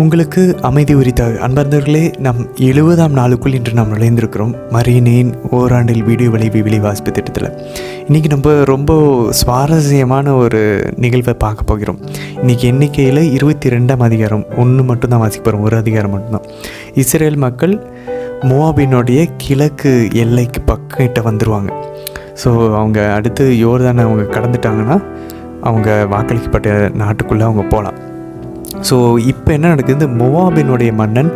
உங்களுக்கு அமைதி உரித்த அன்பர்களே, நம் 70ஆம் நாளுக்குள் இன்று நாம் நுழைந்திருக்கிறோம் மரியனேன் ஓராண்டில் வீடியோ வழி விவிலி வாசிப்பு திட்டத்தில். இன்றைக்கி நம்ம ரொம்ப சுவாரஸ்யமான ஒரு நிகழ்வை பார்க்க போகிறோம். இன்றைக்கி எண்ணிக்கையில் 22ஆம் அதிகாரம் ஒன்று மட்டும்தான் வாசிக்க போகிறோம், ஒரு அதிகாரம் மட்டும்தான். இஸ்ரேல் மக்கள் மோவாபினுடைய கிழக்கு எல்லைக்கு பக்கிட்ட வந்துடுவாங்க. ஸோ அவங்க அடுத்து யோர்தானை அவங்க கடந்துட்டாங்கன்னா அவங்க வாக்களிக்கப்பட்ட நாட்டுக்குள்ளே அவங்க போகலாம். ஸோ இப்போ என்ன நடக்குது, மோவாபினுடைய மன்னன்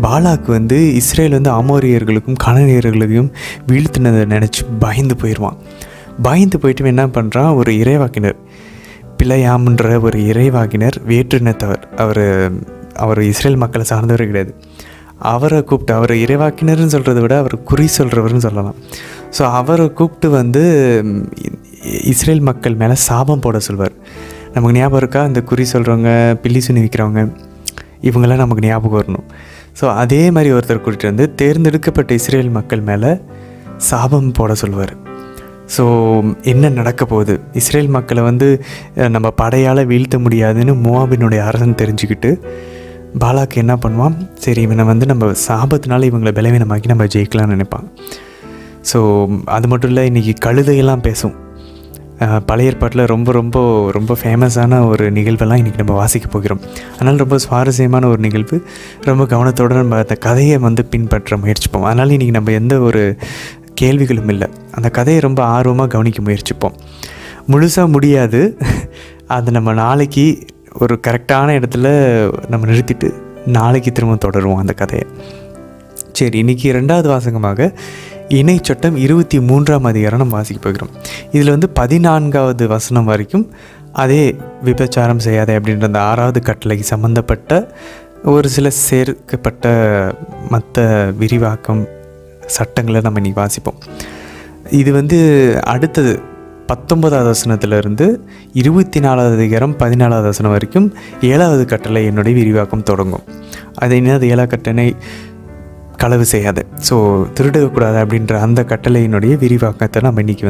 பாலாக்கு இஸ்ரேல் ஆமோரியர்களுக்கும் கனானியர்களுக்கும் வீழ்த்தினதை நினச்சி பயந்து போயிடுவான். பயந்து போயிட்டு என்ன பண்ணுறான், ஒரு இறைவாக்கினர் பிழையாம்ன்ற ஒரு இறைவாக்கினர் வேற்றினத்தவர், அவர் இஸ்ரேல் மக்களை சார்ந்தவர் கிடையாது. அவரை கூப்பிட்டு, அவர் இறைவாக்கினர்னு சொல்கிறத விட அவர் குறி சொல்கிறவர்னு சொல்லலாம். ஸோ அவரை கூப்பிட்டு இஸ்ரேல் மக்கள் மேலே சாபம் போட சொல்வார். நமக்கு ஞாபகம் இருக்கா, அந்த குறி சொல்கிறவங்க, பில்லி சுனி விற்கிறவங்க, இவங்களாம் நமக்கு ஞாபகம் வரணும். ஸோ அதே மாதிரி ஒருத்தர் கூட்டிகிட்டு தேர்ந்தெடுக்கப்பட்ட இஸ்ரேல் மக்கள் மேலே சாபம் போட சொல்வார். ஸோ என்ன நடக்க போகுது, இஸ்ரேல் மக்களை நம்ம படையால் வீழ்த்த முடியாதுன்னு மோவாபினுடைய அரசன் தெரிஞ்சுக்கிட்டு பாலாக்கு என்ன பண்ணுவான், சரி இவனை நம்ம சாபத்தினால இவங்களை பலவீனமாக்கி நம்ம ஜெயிக்கலாம்னு நினைப்பான். ஸோ அது மட்டும் இல்லை, இன்றைக்கி கழுதையெல்லாம் பேசும். பழைய ஏற்பாட்டில் ரொம்ப ரொம்ப ரொம்ப ஃபேமஸான ஒரு நிகழ்வெல்லாம் இன்றைக்கி நம்ம வாசிக்க போகிறோம். அதனால் ரொம்ப சுவாரஸ்யமான ஒரு நிகழ்வு. ரொம்ப கவனத்தோடு நம்ம அந்த கதையை பின்பற்ற முயற்சிப்போம். அதனால் இன்றைக்கி நம்ம எந்த ஒரு கேள்விகளும் இல்லை, அந்த கதையை ரொம்ப ஆர்வமாக கவனிக்க முயற்சிப்போம். முழுசாக முடியாது, அதை நம்ம நாளைக்கு ஒரு கரெக்டான இடத்துல நம்ம நிறுத்திட்டு நாளைக்கு திரும்ப தொடருவோம் அந்த கதையை. சரி, இன்றைக்கி 2வது வாசகமாக இணை சட்டம் 23ஆம் அதிகாரம் நம்ம வாசிக்க போகிறோம். இதில் 14வது வசனம் வரைக்கும் அதே விபச்சாரம் செய்யாதே அப்படின்ற அந்த 6வது கட்டளைக்கு சம்மந்தப்பட்ட ஒரு சில சேர்க்கப்பட்ட மற்ற விரிவாக்கம் சட்டங்களை நம்ம இன்றைக்கி வாசிப்போம். இது அடுத்தது 19வது வசனத்திலிருந்து 24வது அதிகாரம் 14வது வசனம் வரைக்கும் 7வது கட்டளை என்னுடைய விரிவாக்கம் தொடங்கும். அது என்னது, 7வது கட்டளை களவு செய்யாத, ஸோ திருடக்கூடாது அப்படின்ற அந்த கட்டளையினுடைய விரிவாக்கத்தை நம்ம இன்றைக்கி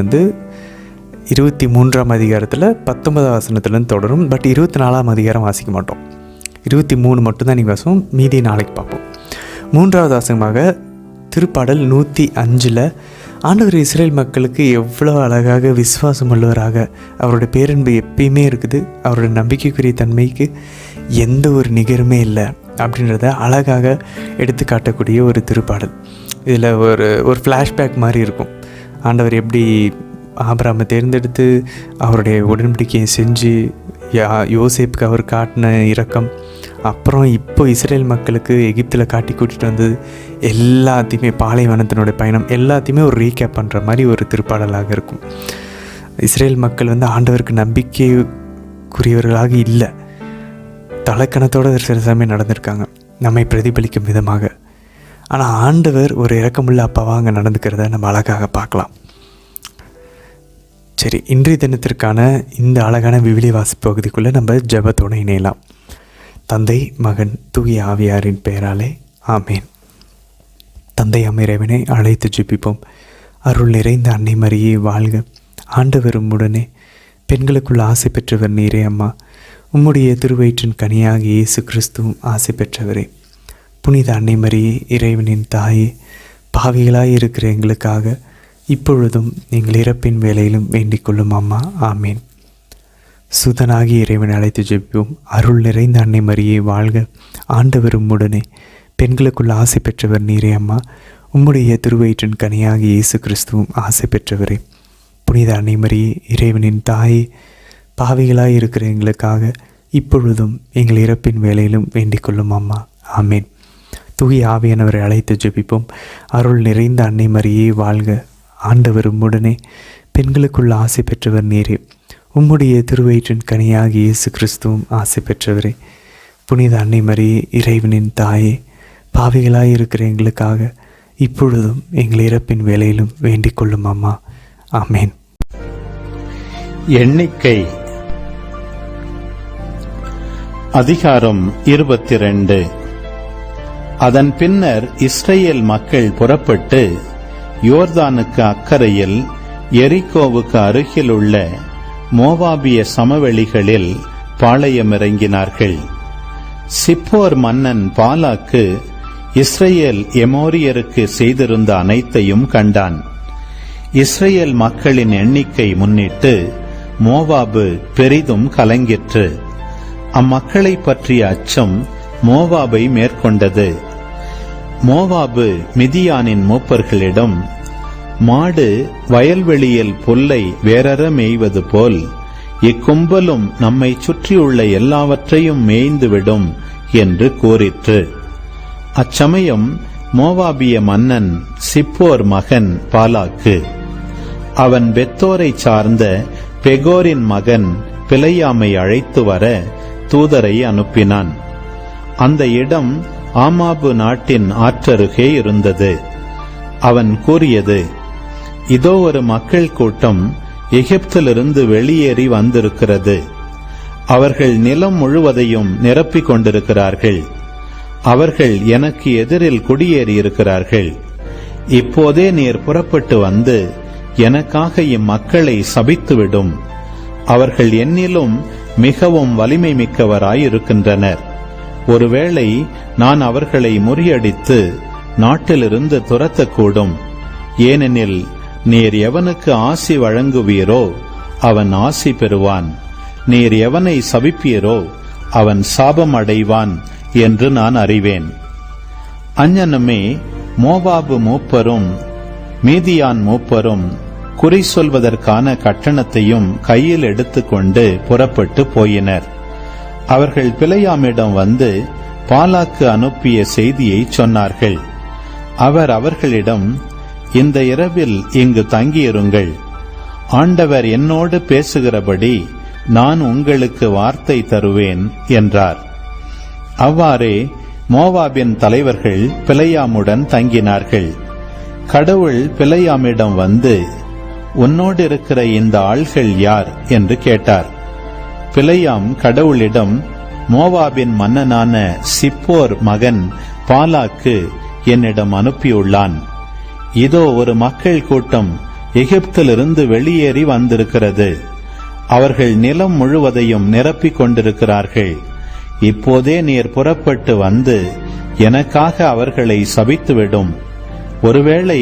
23ஆம் அதிகாரத்தில் 19வது வசனத்துலேருந்து தொடரும். பட் 24ஆம் அதிகாரம் வாசிக்க மாட்டோம், 23 மட்டும்தான் இன்றைக்கி வாசம், மீதி நாளைக்கு பார்ப்போம். 3வது வாசகமாக திருப்பாடல் 105 ஆண்டவர் இஸ்ரேல் மக்களுக்கு எவ்வளோ அழகாக விசுவாசம் உள்ளவராக, அவருடைய பேரன்பு எப்பயுமே இருக்குது, அவருடைய நம்பிக்கைக்குரிய தன்மைக்கு எந்த ஒரு நிகருமே இல்லை அப்படின்றத அழகாக எடுத்து காட்டக்கூடிய ஒரு திருப்பாடல். இதில் ஒரு ஃப்ளாஷ்பேக் மாதிரி இருக்கும். ஆண்டவர் எப்படி ஆபிரகாமை தேர்ந்தெடுத்து அவருடைய உடன்படிக்கையை செஞ்சு யோசேப்புக்கு அவர் காட்டின இரக்கம், அப்புறம் இப்போ இஸ்ரேல் மக்களுக்கு எகிப்தில் காட்டி கூட்டிகிட்டு வந்தது, எல்லாத்தையுமே பாலைவனத்தினுடைய பயணம் எல்லாத்தையுமே ஒரு ரீகேப் பண்ணுற மாதிரி ஒரு திருப்பாடலாக இருக்கும். இஸ்ரேல் மக்கள் ஆண்டவருக்கு நம்பிக்கைக்குரியவர்களாக இல்லை, தலைக்கணத்தோடு சில சமயம் நடந்திருக்காங்க நம்மை பிரதிபலிக்கும் விதமாக. ஆனால் ஆண்டவர் ஒரு இரக்கமுள்ள அப்பாவாக அங்கே நடந்துக்கிறத நம்ம அழகாக பார்க்கலாம். சரி, இன்றைய தினத்திற்கான இந்த அழகான விவிலிய வாசிப்பு பகுதிக்குள்ளே நம்ம ஜெபத்தோடு இணையலாம். தந்தை, மகன், தூய ஆவியாரின் பெயராலே ஆமேன். தந்தை இறைவனை அழைத்து ஜெபிப்போம். அருள் நிறைந்த அன்னை மரியே வாழ்க, ஆண்டவர் உம்முடனே, பெண்களுக்குள் ஆசை பெற்றவர் நீரே அம்மா, உம்முடைய திருவயிற்றின் கனியாக இயேசு கிறிஸ்துவும் ஆசை பெற்றவரே. புனித அன்னை மரியே, இறைவனின் தாயே, பாவிகளாய் இருக்கிற எங்களுக்காக இப்பொழுதும் நீங்கள் இறப்பின் வேலையிலும் வேண்டிக் கொள்ளும் அம்மா. ஆமேன். சுதனாகி இறைவனை அழைத்து ஜெபிப்போம். அருள் நிறைந்த அன்னை மரியே வாழ்க, ஆண்டவர் உம்முடனே, பெண்களுக்குள் ஆசை பெற்றவர் நீரே அம்மா, உம்முடைய திருவயிற்றின் கனியாக இயேசு கிறிஸ்துவும் ஆசை பெற்றவரே. புனித அன்னை மரியே, இறைவனின் தாயே, பாவிகளாய் இருக்கிற எங்களுக்காக இப்பொழுதும் எங்கள் இறப்பின் வேலையிலும் வேண்டிக் கொள்ளும் அம்மா. ஆமேன். தூய ஆவியானவரை அழைத்து ஜெபிப்போம். அருள் நிறைந்த அன்னை மரியே வாழ்க, ஆண்டவர் உம்முடனே, பெண்களுக்குள் ஆசை பெற்றவர் நீரே, உம்முடைய திருவயிற்றின் கனியாக இயேசு கிறிஸ்துவும் ஆசை பெற்றவரே. புனித அன்னை மரியே, இறைவனின் தாயே, பாவிகளாய் இருக்கிற எங்களுக்காக இப்பொழுதும் எங்கள் இறப்பின் வேலையிலும் வேண்டிக் கொள்ளும் அம்மா. ஆமேன். எண்ணிக்கை அதிகாரம் 22. அதன் பின்னர் இஸ்ரேல் மக்கள் புறப்பட்டு யோர்தானுக்கு அக்கரையில் எரிகோவுக்கு அருகில் உள்ள மோவாபிய சமவெளிகளில் பாளையமிறங்கினார்கள். சிப்போர் மன்னன் பாலாக்கு இஸ்ரேல் எமோரியருக்கு செய்திருந்த அனைத்தையும் கண்டான். இஸ்ரேல் மக்களின் எண்ணிக்கை முன்னிட்டு மோவாபு பெரிதும் கலங்கிற்று. அம்மக்களை பற்றிய அச்சம் மோவாபை மேற்கொண்டது. மோவாபு மிதியானின் மூப்பர்களிடம், மாடு வயல்வெளியில் புல்லை வேறற மேய்வது போல் இக்கும்பலும் நம்மை சுற்றியுள்ள எல்லாவற்றையும் மேய்ந்துவிடும் என்று கூறிற்று. அச்சமயம் மோவாபிய மன்னன் சிப்போர் மகன் பாலாக்கு அவன் பெத்தோரை சார்ந்த பெகோரின் மகன் பிலையாமை அழைத்து வர தூதரை அனுப்பினான். அந்த இடம் ஆமாபு நாட்டின் ஆற்றருகே இருந்தது. அவன் கூறியது, இதோ ஒரு மக்கள் கூட்டம் எகிப்திலிருந்து வெளியேறி வந்திருக்கிறது. அவர்கள் நிலம் முழுவதையும் நிரப்பிக் கொண்டிருக்கிறார்கள். அவர்கள் எனக்கு எதிரில் குடியேறியிருக்கிறார்கள். இப்போதே நீர் புறப்பட்டு வந்து எனக்காக இம்மக்களை சபித்துவிடும். அவர்கள் என்னிலும் மிகவும் வலிமை மிக்கவராயிருக்கின்றனர். ஒருவேளை நான் அவர்களை முறியடித்து நாட்டிலிருந்து துரத்தக்கூடும். ஏனெனில் நீர் எவனுக்கு ஆசி வழங்குவீரோ அவன் ஆசி பெறுவான், நீர் எவனை சபிப்பீரோ அவன் சாபம் அடைவான் என்று நான் அறிவேன். அஞ்ஞனமே மோவாபு மூப்பரும் மீதியான் மூப்பரும் குறி சொல்வதற்கான கட்டணத்தையும் கையில் எடுத்துக்கொண்டு புறப்பட்டு போயினர். அவர்கள் பிலையாமிடம் வந்து பாலாக்கு அனுப்பிய செய்தியை சொன்னார்கள். அவர் அவர்களிடம், இந்த இரவில் இங்கு தங்கியிருங்கள். ஆண்டவர் என்னோடு பேசுகிறபடி நான் உங்களுக்கு வார்த்தை தருவேன் என்றார். அவ்வாறே மோவாபின் தலைவர்கள் பிலையாமுடன் தங்கினார்கள். கடவுள் பிலையாமிடம் வந்து, உன்னோடு இருக்கிற இந்த ஆள்கள் யார் என்று கேட்டார். பிலையாம் கடவுளிடம், மோவாபின் மன்னனான சிப்போர் மகன் பாலாக்கு என்னிடம் அனுப்பியுள்ளான். இதோ ஒரு மக்கள் கூட்டம் எகிப்திலிருந்து வெளியேறி வந்திருக்கிறது. அவர்கள் நிலம் முழுவதையும் நிரப்பிக் கொண்டிருக்கிறார்கள். இப்போதே நீர் புறப்பட்டு வந்து எனக்காக அவர்களை சபித்துவிடும். ஒருவேளை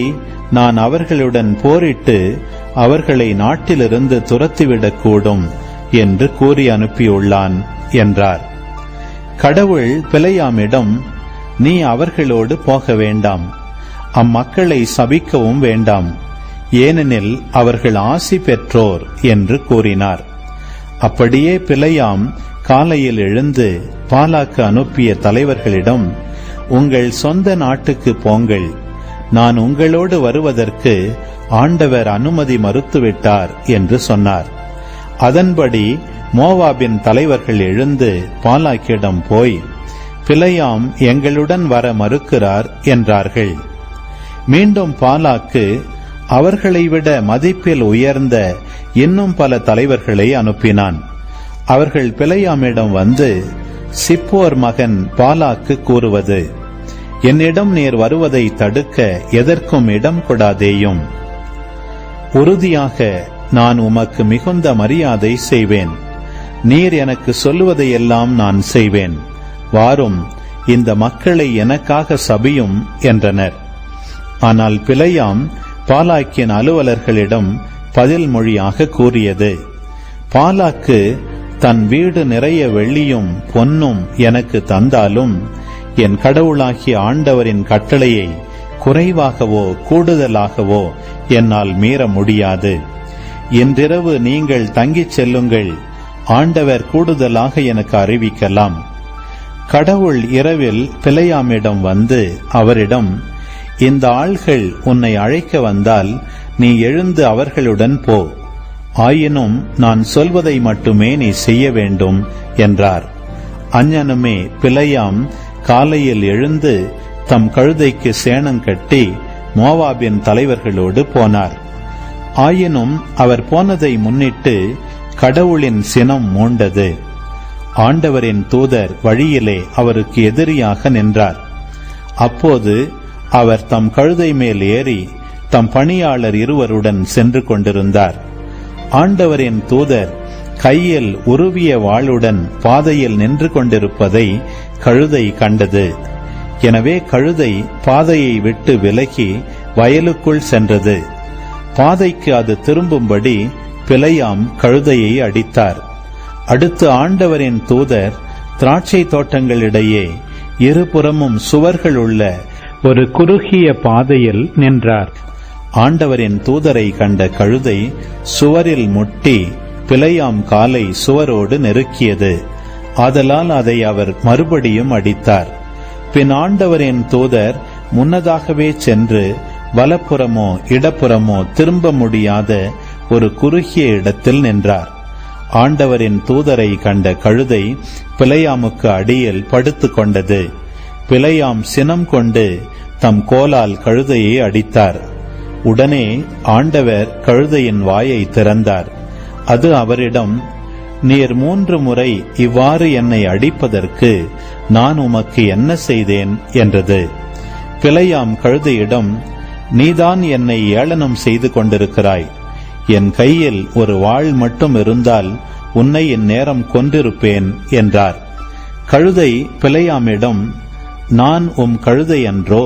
நான் அவர்களுடன் போரிட்டு அவர்களை நாட்டிலிருந்து துரத்திவிடக்கூடும் என்று கூறி அனுப்பியுள்ளான் என்றார். கடவுள் பிலையாமிடம், நீ அவர்களோடு போக வேண்டாம், அம்மக்களை சபிக்கவும் வேண்டாம், ஏனெனில் அவர்கள் ஆசி பெற்றோர் என்று கூறினார். அப்படியே பிலையாம் காலையில் எழுந்து பாலாக்கு அனுப்பிய தலைவர்களிடம், உங்கள் சொந்த நாட்டுக்கு போங்கள், நான் உங்களோடு வருவதற்கு ஆண்டவர் அனுமதி மறுத்துவிட்டார் என்று சொன்னார். அதன்படி மோவாபின் தலைவர்கள் எழுந்து பாலாக்கிடம் போய், பிலையாம் எங்களுடன் வர மறுக்கிறார் என்றார்கள். மீண்டும் பாலாக்கு அவர்களை விட மதிப்பில் உயர்ந்த இன்னும் பல தலைவர்களை அனுப்பினான். அவர்கள் பிலையாமிடம் வந்து, சிப்போர் மகன் பாலாக்கு கூறுவது, என்னிடம் நீர் வருவதை தடுக்க எதற்கும் இடம் கொடாதேயும். உறுதியாக நான் உமக்கு மிகுந்த மரியாதை செய்வேன். நீர் எனக்கு சொல்லுவதையெல்லாம் நான் செய்வேன். வாரும், இந்த மக்களை எனக்காக சபியும் என்றனர். ஆனால் பிலையாம் பாலாக்கின் அலுவலர்களிடம் பதில் மொழியாக கூறியது, பாலாக்கு தன் வீடு நிறைய வெள்ளியும் பொன்னும் எனக்கு தந்தாலும் என் கடவுளாகிய ஆண்டவரின் கட்டளையை குறைவாகவோ கூடுதலாகவோ என்னால் மீற முடியாது. இன்றிரவு நீங்கள் தங்கிச் செல்லுங்கள், ஆண்டவர் கூடுதலாக எனக்கு அறிவிக்கலாம். கடவுள் இரவில் பிலையாமிடம் வந்து அவரிடம், இந்த ஆள்கள் உன்னை அழைக்க வந்தால் நீ எழுந்து அவர்களுடன் போ, ஆயினும் நான் சொல்வதை மட்டுமே நீ செய்ய வேண்டும் என்றார். அஞ்ஞனமே பிலையாம் காலையில் எழுந்து தம் கழுதைக்கு சேணம் கட்டி மோவாபின் தலைவர்களோடு போனார். ஆயினும் அவர் போனதை முன்னிட்டு கடவுளின் சினம் மூண்டது. ஆண்டவரின் தூதர் வழியிலே அவருக்கு எதிரியாக நின்றார். அப்போது அவர் தம் கழுதை மேல் ஏறி தம் பணியாளர் இருவருடன் சென்று கொண்டிருந்தார். ஆண்டவரின் தூதர் கையில் உருவிய வாளுடன் பாதையில் நின்று கொண்டிருப்பதை கழுதை கண்டது. எனவே கழுதை பாதையை விட்டு விலகி வயலுக்குள் சென்றது. பாதைக்கு அது திரும்பும்படி பிலேயாம் கழுதையை அடித்தார். அடுத்து ஆண்டவரின் தூதர் திராட்சை தோட்டங்களிடையே இருபுறமும் சுவர்கள் உள்ள ஒரு குறுகிய பாதையில் நின்றார். ஆண்டவரின் தூதரை கண்ட கழுதை சுவரில் முட்டி பிலேயாம் காலை சுவரோடு நெருக்கியது. ஆதலால் அதை அவர் மறுபடியும் அடித்தார். பின் ஆண்டவரின் தூதர் முன்னதாகவே சென்று வலப்புறமோ இடப்புறமோ திரும்ப முடியாத ஒரு குறுகிய இடத்தில் நின்றார். ஆண்டவரின் தூதரை கண்ட கழுதை பிலேயாமுக்கு அடியில் படுத்து கொண்டது. பிலேயாம் சினம் கொண்டு தம் கோலால் கழுதையை அடித்தார். உடனே ஆண்டவர் கழுதையின் வாயை திறந்தார். அது அவரிடம், நீர் 3 முறை இவ்வாறு என்னை அடிப்பதற்கு நான் உமக்கு என்ன செய்தேன் என்றது. பிலேயாம் கழுதையிடம், நீதான் என்னை ஏளனம் செய்து கொண்டிருக்கிறாய். என் கையில் ஒரு வாள் மட்டும் இருந்தால் உன்னை இந்நேரம் கொன்றிருப்பேன் என்றார். கழுதை பிலேயாமிடம், நான் உம் கழுதை அன்றோ?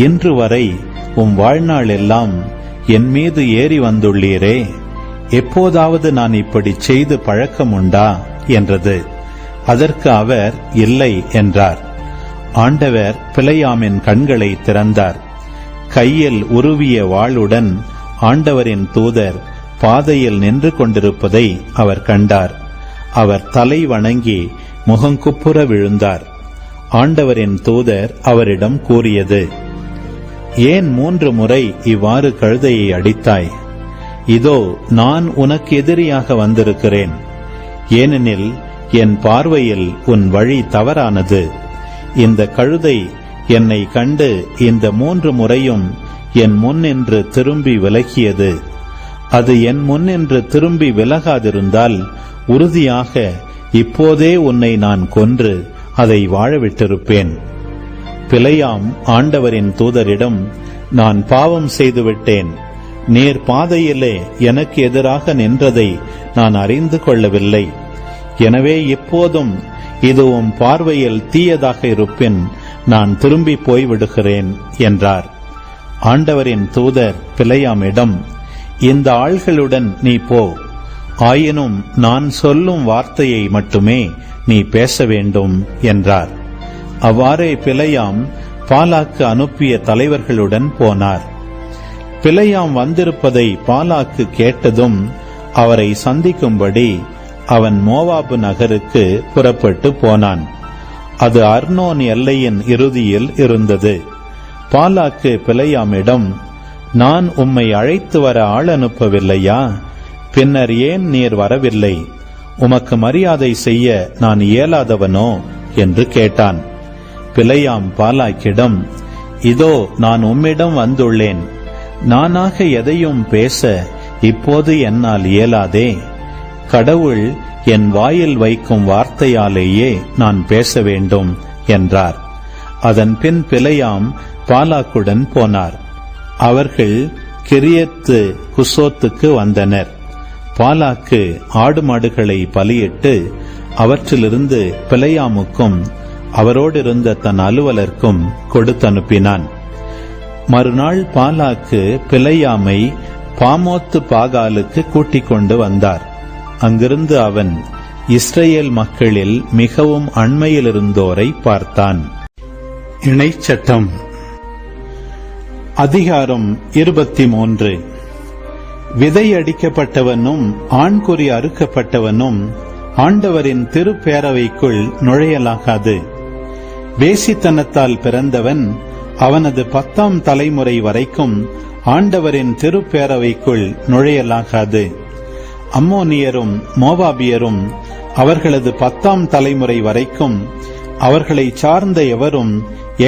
இன்று வரை உம் வாழ்நாள் எல்லாம் என் மீது ஏறி வந்துள்ளீரே, எப்போதாவது நான் இப்படி செய்து பழக்கம் உண்டா என்றது. அதற்கு அவர் இல்லை என்றார். ஆண்டவர் பிலேயாமின் கண்களை திறந்தார். கையில் உருவிய வாளுடன் ஆண்டவரின் தூதர் பாதையில் நின்று கொண்டிருப்பதை அவர் கண்டார். அவர் தலை வணங்கி முகங்குப்புற விழுந்தார். ஆண்டவரின் தூதர் அவரிடம் கூறியது, ஏன் 3 முறை இவ்வாறு கழுதையை அடித்தாய்? இதோ நான் உனக்கு எதிரியாக வந்திருக்கிறேன். ஏனெனில் என் பார்வையில் உன் வழி தவறானது. இந்த கழுதை என்னை கண்டு இந்த 3 முறையும் என் முன்னின்று திரும்பி விலகியது. அது என் முன்னின்று திரும்பி விலகாதிருந்தால் உறுதியாக இப்போதே உன்னை நான் கொன்று அதை வாழவிட்டிருப்பேன். பிலேயாம் ஆண்டவரின் தூதரிடம், நான் பாவம் செய்துவிட்டேன். நீர் பாதையிலே எனக்கு எதிராக நின்றதை நான் அறிந்து கொள்ளவில்லை. எனவே இப்போதும் இது உம் பார்வையில் தீயதாக இருப்பின் நான் திரும்பி போய்விடுகிறேன் என்றார். ஆண்டவரின் தூதர் பிலேயாமிடம், இந்த ஆள்களுடன் நீ போ. ஆயினும் நான் சொல்லும் வார்த்தையை மட்டுமே நீ பேச வேண்டும் என்றார். அவ்வாறே பிலேயாம் பாலாக்கு அனுப்பிய தலைவர்களுடன் போனார். பிலேயாம் வந்திருப்பதை பாலாக்கு கேட்டதும் அவரை சந்திக்கும்படி அவன் மோவாபு நகருக்கு புறப்பட்டு போனான். அது அர்னோன் எல்லையின் இறுதியில் இருந்தது. பாலாக்கு பிலேயாமிடம், நான் உம்மை அழைத்து வர ஆள் அனுப்பவில்லையா? பின்னர் ஏன் நீர் வரவில்லை? உமக்கு மரியாதை செய்ய நான் இயலாதவனோ என்று கேட்டான். பிலேயாம் பாலாக்கிடம், இதோ நான் உம்மிடம் வந்துள்ளேன். நானாக எதையும் பேச இப்போது என்னால் இயலாதே. கடவுள் என் வாயில் வைக்கும் வார்த்தையாலேயே நான் பேச வேண்டும் என்றார். அதன் பின் பிலேயாம் பாலாக்குடன் போனார். அவர்கள் கிரியத்து குசோத்துக்கு வந்தனர். பாலாக்கு ஆடு மாடுகளை பலியிட்டு அவற்றிலிருந்து பிலேயாமுக்கும் அவரோடு இருந்த தன் அலுவலர்க்கும் கொடுத்தனுப்பினான். மறுநாள் பாலாக்கு பிலேயாமை பாமோத்து பாகாலுக்கு கூட்டிக் கொண்டு வந்தார். அங்கிருந்து அவன் இஸ்ரேல் மக்களில் மிகவும் அண்மையிலிருந்தோரை பார்த்தான். இணைச்சட்டம் அதிகாரம் 23. விதை அடிக்கப்பட்டவனும் ஆண்குறி அறுக்கப்பட்டவனும் ஆண்டவரின் திருப்பேரவைக்குள் நுழையலாகாது. வேசித்தனத்தால் பிறந்தவன் அவனது 10ஆம் தலைமுறை வரைக்கும் ஆண்டவரின் திருப்பேரவைக்குள் நுழையலாகாது. அம்மோனியரும் மோவாபியரும் அவர்களது 10ஆம் தலைமுறை வரைக்கும் அவர்களை சார்ந்த எவரும்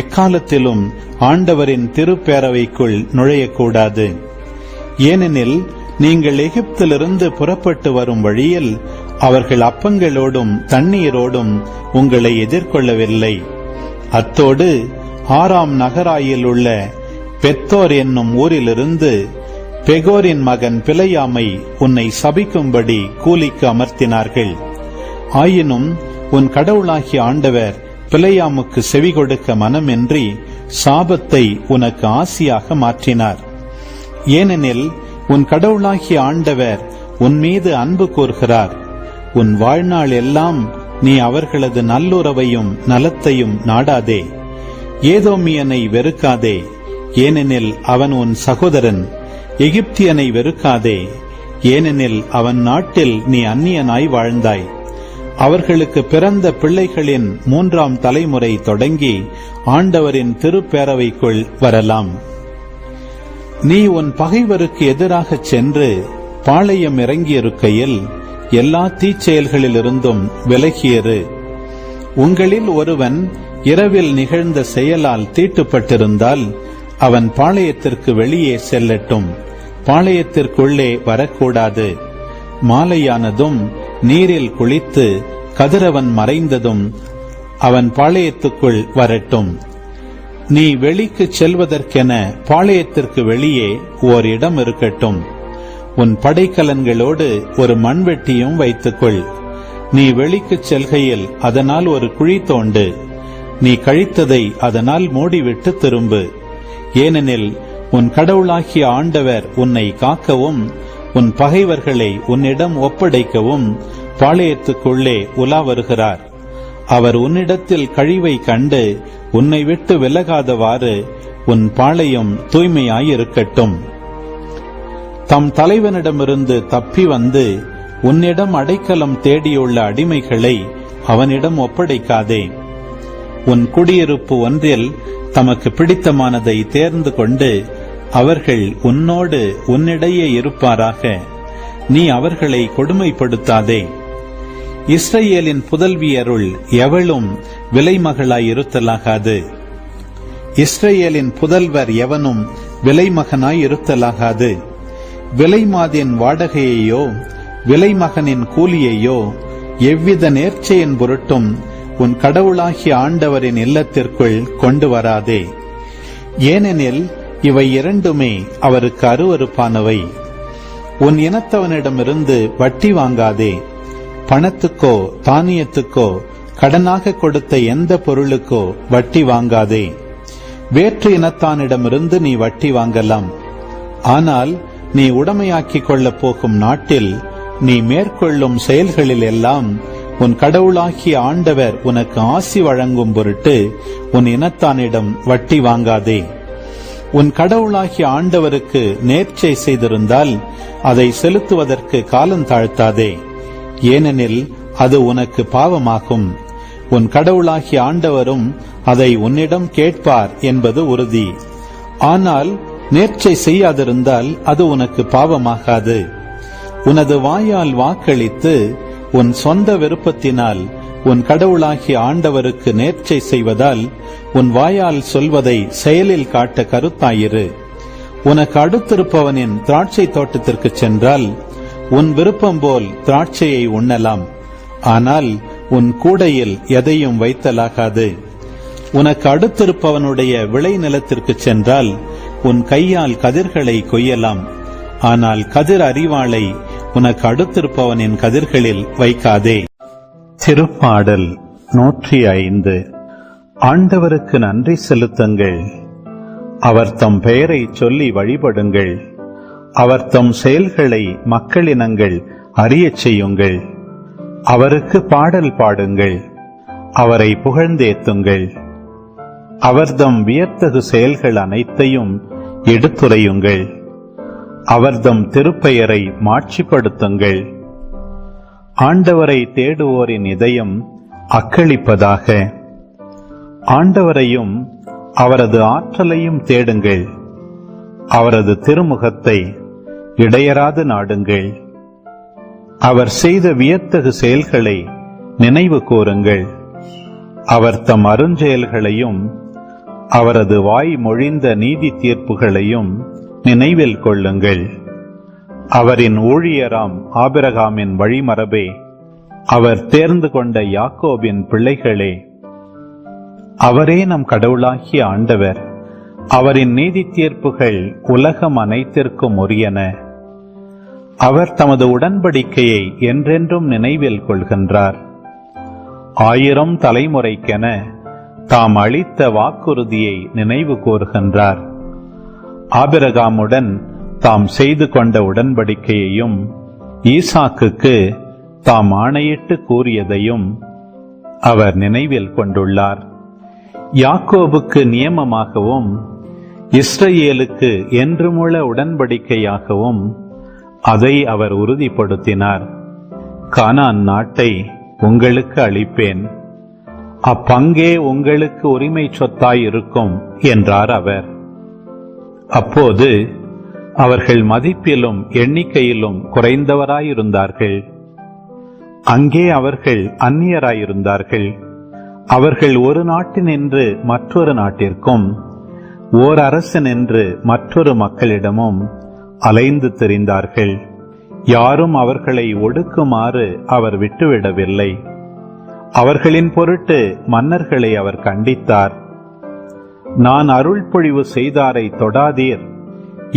எக்காலத்திலும் ஆண்டவரின் திருப்பேரவைக்குள் நுழையக்கூடாது. ஏனெனில் நீங்கள் எகிப்திலிருந்து புறப்பட்டு வரும் வழியில் அவர்கள் அப்பங்களோடும் தண்ணீரோடும் உங்களை எதிர்கொள்ளவில்லை. அத்தோடு ஆராம் நகராயில் உள்ள பெத்தோர் என்னும் ஊரிலிருந்து பெகோரின் மகன் பிலேயாமை உன்னை சபிக்கும்படி கூலிக்கு அமர்த்தினார்கள். ஆயினும் உன் கடவுளாகிய ஆண்டவர் பிலேயாமுக்கு செவி கொடுக்க மனமின்றி சாபத்தை உனக்கு ஆசியாக மாற்றினார். ஏனெனில் உன் கடவுளாகிய ஆண்டவர் உன் மீது அன்பு கூர்கிறார். உன் வாழ்நாள் எல்லாம் நீ அவர்களது நல்லுறவையும் நலத்தையும் நாடாதே. ஏதோமியனை வெறுக்காதே, ஏனெனில் அவன் உன் சகோதரன். எகிப்தியனை வெறுக்காதே, ஏனெனில் அவன் நாட்டில் நீ அந்நியனாய் வாழ்ந்தாய். அவர்களுக்கு பிறந்த பிள்ளைகளின் 3ஆம் தலைமுறை தொடங்கி ஆண்டவரின் திருப்பேரவைக்குள் வரலாம். நீ உன் பகைவருக்கு எதிராகச் சென்று பாளையம் இறங்கியிருக்கையில் எல்லா தீச்செயல்களிலிருந்தும் விலகியேறு. உங்களில் ஒருவன் இரவில் நிகழ்ந்த செயலால் தீட்டுப்பட்டிருந்தால் அவன் பாளையத்திற்கு வெளியே செல்லட்டும், பாளையத்திற்குள்ளே வரக்கூடாது. மாலையானதும் நீரில் குளித்து கதிரவன் மறைந்ததும் அவன் பாளையத்துக்குள் வரட்டும். நீ வெளிக்கு செல்வதற்கென பாளையத்திற்கு வெளியே ஓர் இடம் இருக்கட்டும். உன் படைக்கலன்களோடு ஒரு மண்வெட்டியும் வைத்துக்கொள். நீ வெளிக்கு செல்கையில் அதனால் ஒரு குழி தோண்டு. நீ கழித்ததை அதனால் மூடிவிட்டு திரும்பு. ஏனெனில் உன் கடவுளாகிய ஆண்டவர் உன்னை காக்கவும் உன் பகைவர்களை உன்னிடம் ஒப்படைக்கவும் பாளையத்துக்குள்ளே உலா வருகிறார். அவர் உன்னிடத்தில் கழிவை கண்டு உன்னை விட்டு விலகாதவாறு உன் பாளையம் தூய்மையாயிருக்கட்டும். தம் தலைவனிடமிருந்து தப்பி வந்து உன்னிடம் அடைக்கலம் தேடியுள்ள அடிமைகளை அவனிடம் ஒப்படைக்காதே. உன் குடியிருப்பு ஒன்றில் தமக்கு பிடித்தமானதை தேர்ந்து கொண்டு அவர்கள் உன்னோடு உன்னிடையே இருப்பாராக. நீ அவர்களை கொடுமைப்படுத்தாதே. இஸ்ரவேலின் புதல்வியருள் எவளும் விலைமகளாயிருத்தலாகாது. இஸ்ரவேலின் புதல்வர் எவனும் விலைமகனாயிருத்தலாகாது. விலைமாதின் வாடகையையோ விலைமகனின் கூலியையோ எவ்வித நேர்ச்சையின் பொருட்டும் உன் கடவுளாகிய ஆண்டவரின் இல்லத்திற்குள் கொண்டு வராதே. ஏனெனில் இவை இரண்டுமே அவருக்கு அருவருப்பானவை. உன் இனத்தவனிடமிருந்து வட்டி வாங்காதே. பணத்துக்கோ தானியத்துக்கோ கடனாக கொடுத்த எந்த பொருளுக்கோ வட்டி வாங்காதே. வேற்று இனத்தானிடமிருந்து நீ வட்டி வாங்கலாம். ஆனால் நீ உடைமையாக்கிக் கொள்ளப் போகும் நாட்டில் நீ மேற்கொள்ளும் செயல்களில் எல்லாம் உன் கடவுளாகிய ஆண்டவர் உனக்கு ஆசி வழங்கும் பொருட்டு உன் இனத்தானிடம் வட்டி வாங்காதே. உன் கடவுளாகிய ஆண்டவருக்கு நேர்ச்சை செய்திருந்தால் அதை செலுத்துவதற்கு காலம் தாழ்த்தாதே. ஏனெனில் அது உனக்கு பாவமாகும். உன் கடவுளாகிய ஆண்டவரும் அதை உன்னிடம் கேட்பார் என்பது உறுதி. ஆனால் நேர்ச்சை செய்யாதிருந்தால் அது உனக்கு பாவமாகாது. உனது வாயால் வாக்களித்து உன் சொந்த விருப்பத்தினால் உன் கடவுளாகிய ஆண்டவருக்கு நேர்ச்சை செய்வதால் உன் வாயால் சொல்வதை செயலில் காட்ட கருத்தாயிரு. உனக்கு அடுத்திருப்பவனின் திராட்சை தோட்டத்திற்கு சென்றால் உன் விருப்பம் போல் திராட்சையை உண்ணலாம். ஆனால் உன் கூடையில் எதையும் வைத்தலாகாது. உனக்கு அடுத்திருப்பவனுடைய விளை நிலத்திற்கு சென்றால் உன் கையால் கதிர்களை கொய்யலாம். ஆனால் கதிர் அரிவாளை உனக்கு அடுத்திருப்பவனின் கதிர்களில் வைக்காதே. திருப்பாடல் 105. ஆண்டவருக்கு நன்றி செலுத்துங்கள். அவர் தம் பெயரை சொல்லி வழிபடுங்கள். அவர் தம் செயல்களை மக்களினங்கள் அறியச் செய்யுங்கள். அவருக்கு பாடல் பாடுங்கள். அவரை புகழ்ந்தேத்துங்கள். அவர்தம் வியத்தகு செயல்கள் அனைத்தையும் எடுத்துரையுங்கள். அவர்தம் திருப்பெயரை மாட்சிப்படுத்துங்கள். ஆண்டவரை தேடுவோரின் இதயம் அக்களிப்பதாக. ஆண்டவரையும் அவரது ஆற்றலையும் தேடுங்கள். அவரது திருமுகத்தை இடையராது நாடுங்கள். அவர் செய்த வியத்தகு செயல்களை நினைவு கூறுங்கள். அவர் தம் அருஞ்செயல்களையும் அவரது வாய் மொழிந்த நீதி தீர்ப்புகளையும் நினைவில் கொள்ளுங்கள். அவரின் ஊழியராம் ஆபிரகாமின் வழிமரபே, அவர் தேர்ந்து கொண்ட யாக்கோபின் பிள்ளைகளே, அவரே நம் கடவுளாகிய ஆண்டவர். அவரின் நீதி தீர்ப்புகள் உலகம் அனைத்திற்கும் உரியன. அவர் தமது உடன்படிக்கையை என்றென்றும் நினைவில் கொள்கின்றார். 1000 தலைமுறைக்கென தாம் அளித்த வாக்குறுதியை நினைவு கூர்கின்றார். ஆபிரகாமுடன் தாம் செய்து கொண்ட உடன்படிக்கையையும், ஈசாக்குக்கு தாம் ஆணையிட்டு கூறியதையும் அவர் நினைவில் கொண்டுள்ளார். யாக்கோபுக்கு நியமமாகவும் இஸ்ரவேலுக்கு என்றுமுள்ள உடன்படிக்கையாகவும் அதை அவர் உறுதிப்படுத்தினார். கானான் நாட்டை உங்களுக்கு அளிப்பேன், அப்பங்கே உங்களுக்கு உரிமை சொத்தாயிருக்கும் என்றார் அவர். அப்போது அவர்கள் மதிப்பிலும் எண்ணிக்கையிலும் குறைந்தவராயிருந்தார்கள். அங்கே அவர்கள் அந்நியராயிருந்தார்கள். அவர்கள் ஒரு நாட்டினின்று மற்றொரு நாட்டிற்கும், ஓர் அரசனின்று மற்றொரு மக்களிடமும் அலைந்து திரிந்தார்கள். யாரும் அவர்களை ஒடுக்குமாறு அவர் விட்டுவிடவில்லை. அவர்களின் பொருட்டு மன்னர்களை அவர் கண்டித்தார். நான் அருள் பொழிவு செய்தாரை தொடாதீர்,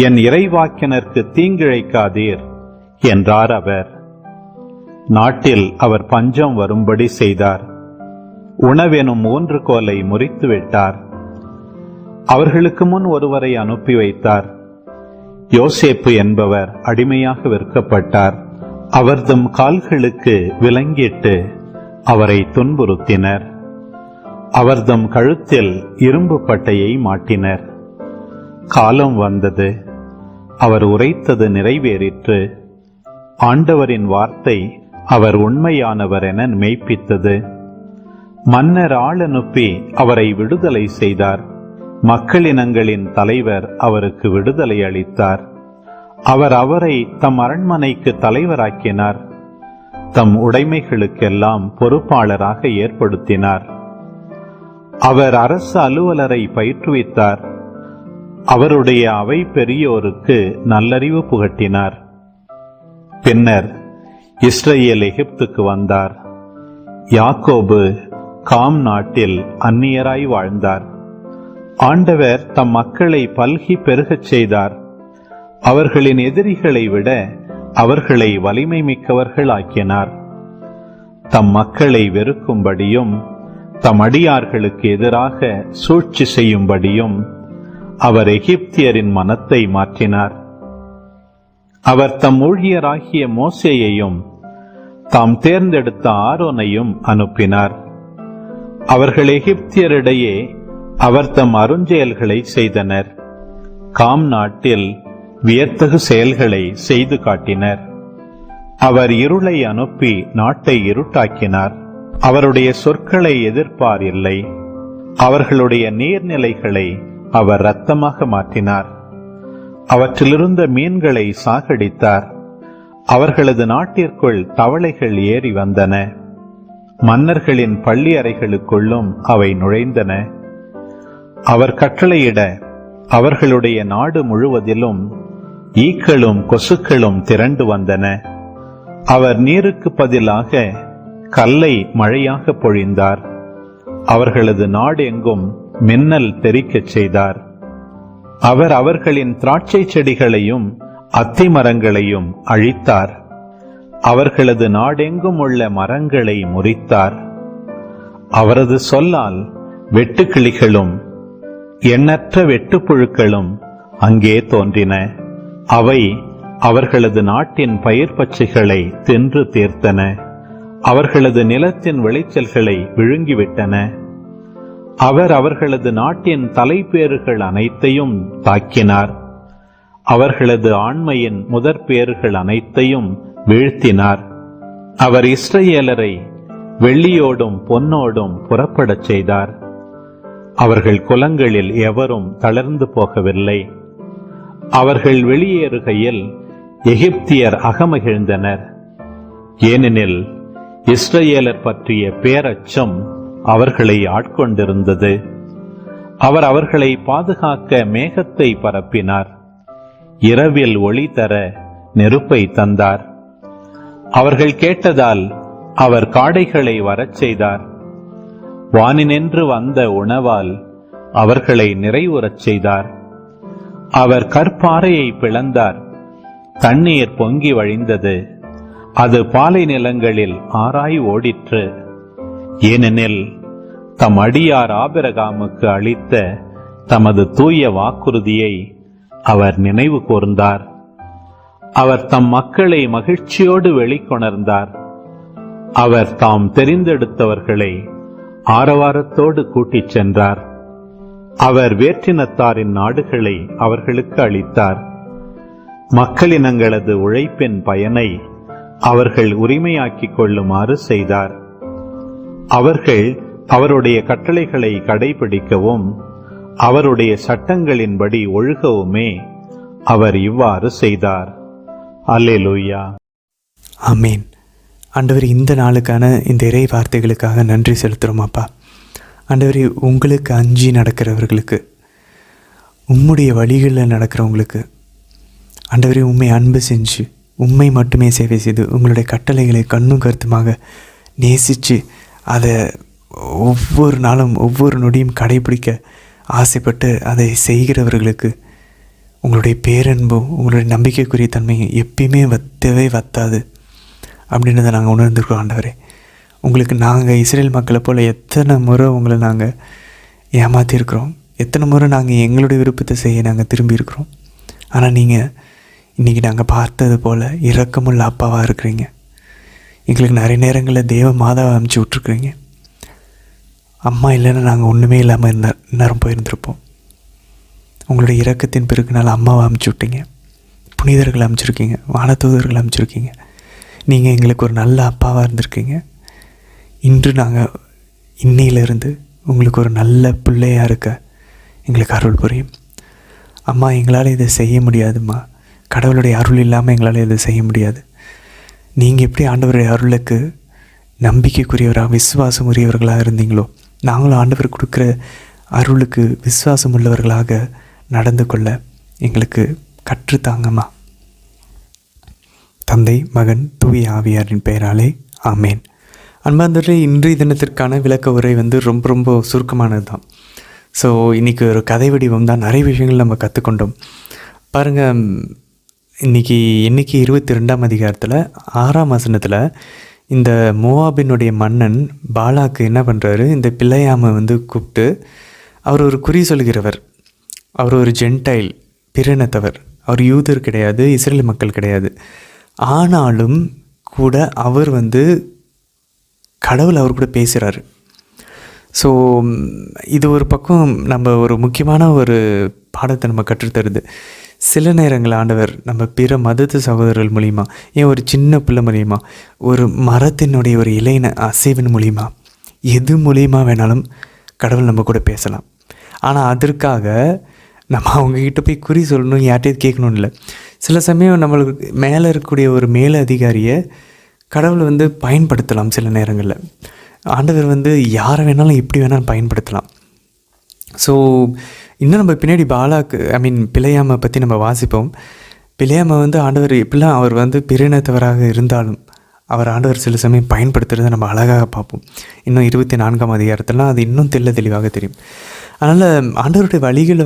என் இறைவாக்கினருக்கு தீங்கிழைக்காதீர் என்றார் அவர். நாட்டில் அவர் பஞ்சம் வரும்படி செய்தார். உணவெனும் ஊன்றுகோலை முறித்து விட்டார். அவர்களுக்கு முன் ஒருவரை அனுப்பி வைத்தார். யோசேப்பு என்பவர் அடிமையாக விற்கப்பட்டார். அவர்தம் கால்களுக்கு விலங்கிட்டு அவரை துன்புறுத்தினர். அவர்தம் கழுத்தில் இரும்பு பட்டையை மாட்டினர். காலம் வந்தது, அவர் உரைத்தது நிறைவேறிற்று. ஆண்டவரின் வார்த்தை அவர் உண்மையானவர் என மெய்ப்பித்தது. மன்னர் ஆள் அனுப்பி அவரை விடுதலை செய்தார். மக்களினங்களின் தலைவர் அவருக்கு விடுதலை அளித்தார். அவர் அவரை தம் அரண்மனைக்கு தலைவராக்கினார். தம் உடைமைகளுக்கெல்லாம் பொறுப்பாளராக ஏற்படுத்தினார். அவர் அரசு அலுவலரை பயிற்றுவித்தார். அவருடைய அவை பெரியோருக்கு நல்லறிவு புகட்டினார். பின்னர் இஸ்ரவேல் எகிப்துக்கு வந்தார். யாக்கோபு காம் நாட்டில் அந்நியராய் வாழ்ந்தார். ஆண்டவர் தம் மக்களை பல்கி பெருகச் செய்தார். அவர்களின் எதிரிகளை விட அவர்களை வலிமை மிக்கவர்கள் ஆக்கினார். தம் மக்களை வெறுக்கும்படியும் தம் அடியார்களுக்கு எதிராக சூழ்ச்சி செய்யும்படியும் அவர் எகிப்தியரின் மனத்தை மாற்றினார். அவர் தம் ஊழியராகிய மோசேயையும் தாம் தேர்ந்தெடுத்த ஆரோனையும் அனுப்பினார். அவர்கள் எகிப்தியரிடையே அவர் தம் அருஞ்செயல்களை செய்தனர். காம் நாட்டில் வியத்தகு செயல்களை செய்து காட்டினர். அவர் இருளை அனுப்பி நாட்டை இருட்டாக்கினார். அவருடைய சொற்களை எதிர்ப்பார் இல்லை. அவர்களுடைய நீர்நிலைகளை அவர் இரத்தமாக மாற்றினார். அவற்றிலிருந்த மீன்களை சாகடித்தார். அவர்களது நாட்டிற்குள் தவளைகள் ஏறி வந்தன. மன்னர்களின் பள்ளி அறைகளுக்குள்ளும் அவை நுழைந்தன. அவர் கட்டளையிட அவர்களுடைய நாடு முழுவதிலும் ஈக்களும் கொசுக்களும் திரண்டு வந்தன. அவர் நீருக்கு பதிலாக கல்லை மழையாக பொழிந்தார். அவர்களது நாடு எங்கும் மின்னல் தெறிக்கச் செய்தார். அவர் அவர்களின் திராட்சை செடிகளையும் அத்தி மரங்களையும் அழித்தார். அவர்களது நாடெங்கும் உள்ள மரங்களை முறித்தார். அவரது சொல்லால் வெட்டுக்கிளிகளும் எண்ணற்ற வெட்டுப்புழுக்களும் அங்கே தோன்றின. அவை அவர்களது நாட்டின் பயிர் பச்சைகளை தின்று தீர்த்தன. அவர்களது நிலத்தின் விளைச்சல்களை விழுங்கிவிட்டன. அவர் அவர்களது நாட்டின் தலைப்பேறுகள் அனைத்தையும் தாக்கினார். அவர்களது ஆண்மையின் முதற்பேறுகள் அனைத்தையும் வீழ்த்தினார். அவர் இஸ்ரவேலரை வெள்ளியோடும் பொன்னோடும் புறப்படச் செய்தார். அவர்கள் குலங்களில் எவரும் தளர்ந்து போகவில்லை. அவர்கள் வெளியேறுகையில் எகிப்தியர் அகமகிழ்ந்தனர். ஏனெனில் இஸ்ரவேலர் பற்றிய பேரச்சம் அவர்களை ஆட்கொண்டிருந்தது. அவர் அவர்களை பாதுகாக்க மேகத்தை பரப்பினார். இரவில் ஒளி தர நெருப்பை தந்தார். அவர்கள் கேட்டதால் அவர் காடைகளை வரச் செய்தார். வானினின்று வந்த உணவால் அவர்களை நிறைவுறச் செய்தார். அவர் கற்பாறையை பிளந்தார். தண்ணீர் பொங்கி வழிந்தது. அது பாலை நிலங்களில் ஆராய் ஓடிற்று. ஏனெனில் தம் அடியார் ஆபிரகாமுக்கு அளித்த தமது தூய வாக்குறுதியை அவர் நினைவு கூர்ந்தார். அவர் தம் மக்களை மகிழ்ச்சியோடு வெளிக்கொணர்ந்தார். அவர் தாம் தெரிந்தெடுத்தவர்களை ஆரவாரத்தோடு கூட்டிச் சென்றார். அவர் வேற்றினத்தாரின் நாடுகளை அவர்களுக்கு அளித்தார். மக்களினங்களது உழைப்பின் பயனை அவர்கள் உரிமையாக்கிக் கொள்ளுமாறு செய்தார். அவர்கள் அவருடைய கட்டளைகளை கடைபிடிக்கவும் அவருடைய சட்டங்களின்படி ஒழுகவுமே அவர் இவ்வாறு செய்தார். அல்லேலூயா. ஆமீன். ஆண்டவர், இந்த நாளுக்கான இந்த இறை வார்த்தைகளுக்காக நன்றி செலுத்துகிறோம் அப்பா. ஆண்டவரே, உங்களுக்கு அஞ்சி நடக்கிறவர்களுக்கு, உம்முடைய வழிகளில் நடக்கிறவங்களுக்கு ஆண்டவரே உம்மை அன்பு செஞ்சு உம்மை மட்டுமே சேவை செய்து உங்களுடைய கட்டளைகளை கண்ணும் கருத்துமாக நேசித்து அதை ஒவ்வொரு நாளும் ஒவ்வொரு நொடியும் கடைபிடிக்க ஆசைப்பட்டு அதை செய்கிறவர்களுக்கு உங்களுடைய பேரன்பும் உங்களுடைய நம்பிக்கைக்குரிய தன்மையும் எப்பயுமே வத்தாது அப்படின்றத நாங்கள் உணர்ந்துருக்கோம். ஆண்டவரே, உங்களுக்கு நாங்கள் இஸ்ரேல் மக்களை போல் எத்தனை முறை உங்களை நாங்கள் ஏமாற்றிருக்கிறோம், எத்தனை முறை நாங்கள் எங்களுடைய விருப்பத்தை செய்ய நாங்கள் திரும்பி இருக்கிறோம். ஆனால் நீங்கள் இன்றைக்கி நாங்கள் பார்த்தது போல் இரக்கமுள்ள அப்பாவாக இருக்கிறீங்க. எங்களுக்கு நிறைய நேரங்களில் தேவ மாதாவை அனுப்பிச்சி விட்ருக்குறீங்க. அம்மா இல்லைன்னா நாங்கள் ஒன்றுமே இல்லாமல் நேரம் போயிருந்திருப்போம். உங்களுடைய இரக்கத்தின் பெருக்கினால் அம்மாவை அனுப்பிச்சி விட்டீங்க, புனிதர்களை அனுப்பிச்சிருக்கீங்க, வானதூதர்களை அனுப்பிச்சிருக்கீங்க. நீங்கள் எங்களுக்கு ஒரு நல்ல அப்பாவாக இருந்திருக்கீங்க. இன்று நாங்கள் இன்னையிலிருந்து உங்களுக்கு ஒரு நல்ல பிள்ளையாக இருக்க எங்களுக்கு அருள் புரியும். அம்மா, எங்களால் இதை செய்ய முடியாதும்மா. கடவுளுடைய அருள் இல்லாமல் எங்களால் இதை செய்ய முடியாது. நீங்கள் எப்படி ஆண்டவருடைய அருளுக்கு நம்பிக்கைக்குரியவராக விசுவாசம் உரியவர்களாக இருந்தீங்களோ, நாங்களும் ஆண்டவர் கொடுக்குற அருளுக்கு விசுவாசம் உள்ளவர்களாக நடந்து கொள்ள எங்களுக்கு கற்றுத்தாங்கம்மா. தந்தை, மகன், தூய ஆவியாரின் பெயராலே ஆமேன். அன்பார்ந்தவர்களே, இன்றைய தினத்திற்கான விளக்க உரை ரொம்ப சுருக்கமானது தான். ஸோ இன்றைக்கி ஒரு கதை வடிவம் தான். நிறைய விஷயங்கள் நம்ம கற்றுக்கொண்டோம். பாருங்கள், இன்றைக்கி 22ஆம் அதிகாரத்தில் 6ஆம் வசனத்தில் இந்த மோவாபினுடைய மன்னன் பாலாக்கு என்ன பண்ணுறாரு, இந்த பிள்ளையாமை கூப்பிட்டு, அவர் ஒரு குறி சொல்கிறவர், அவர் ஒரு ஜென்டைல், பிறனத்தவர், அவர் யூதர் கிடையாது, இஸ்ரேல் மக்கள் கிடையாது. ஆனாலும் கூட அவர் கடவுள் அவர் கூட பேசுகிறாரு. ஸோ இது ஒரு பக்கம் நம்ம ஒரு முக்கியமான ஒரு பாடத்தை நம்ம கற்றுத்தருது. சில நேரங்கள் ஆண்டவர் நம்ம பிற மதத்து சகோதரர்கள் மூலிமா, ஏன் ஒரு சின்ன பிள்ளை மூலிமா, ஒரு மரத்தினுடைய ஒரு இலையின அசைவின் மூலிமா, எது மூலிமா வேணாலும் கடவுள் நம்ம கூட பேசலாம். ஆனால் அதற்காக நம்ம அவங்கக்கிட்ட போய் குறி சொல்லணும், யார்கிட்டையும் கேட்கணும் இல்லை. சில சமயம் நம்மளுக்கு மேலே இருக்கக்கூடிய ஒரு மேல அதிகாரியை கடவுள் பயன்படுத்தலாம். சில நேரங்களில் ஆண்டவர் யாரை வேணாலும் எப்படி வேணாலும் பயன்படுத்தலாம். ஸோ இன்னும் நம்ம பின்னாடி பாலாக்கு பிள்ளையாமை பற்றி நம்ம வாசிப்போம். பிள்ளையாமை ஆண்டவர் எப்படிலாம் அவர் பிரினத்தவராக இருந்தாலும் அவர் ஆண்டவர் சில சமயம் பயன்படுத்துகிறத நம்ம அழகாக பார்ப்போம். இன்னும் 24ஆம் அதிகாரத்திலாம் அது இன்னும் தெளிவாக தெரியும். அதனால் ஆண்டவருடைய வழிகளை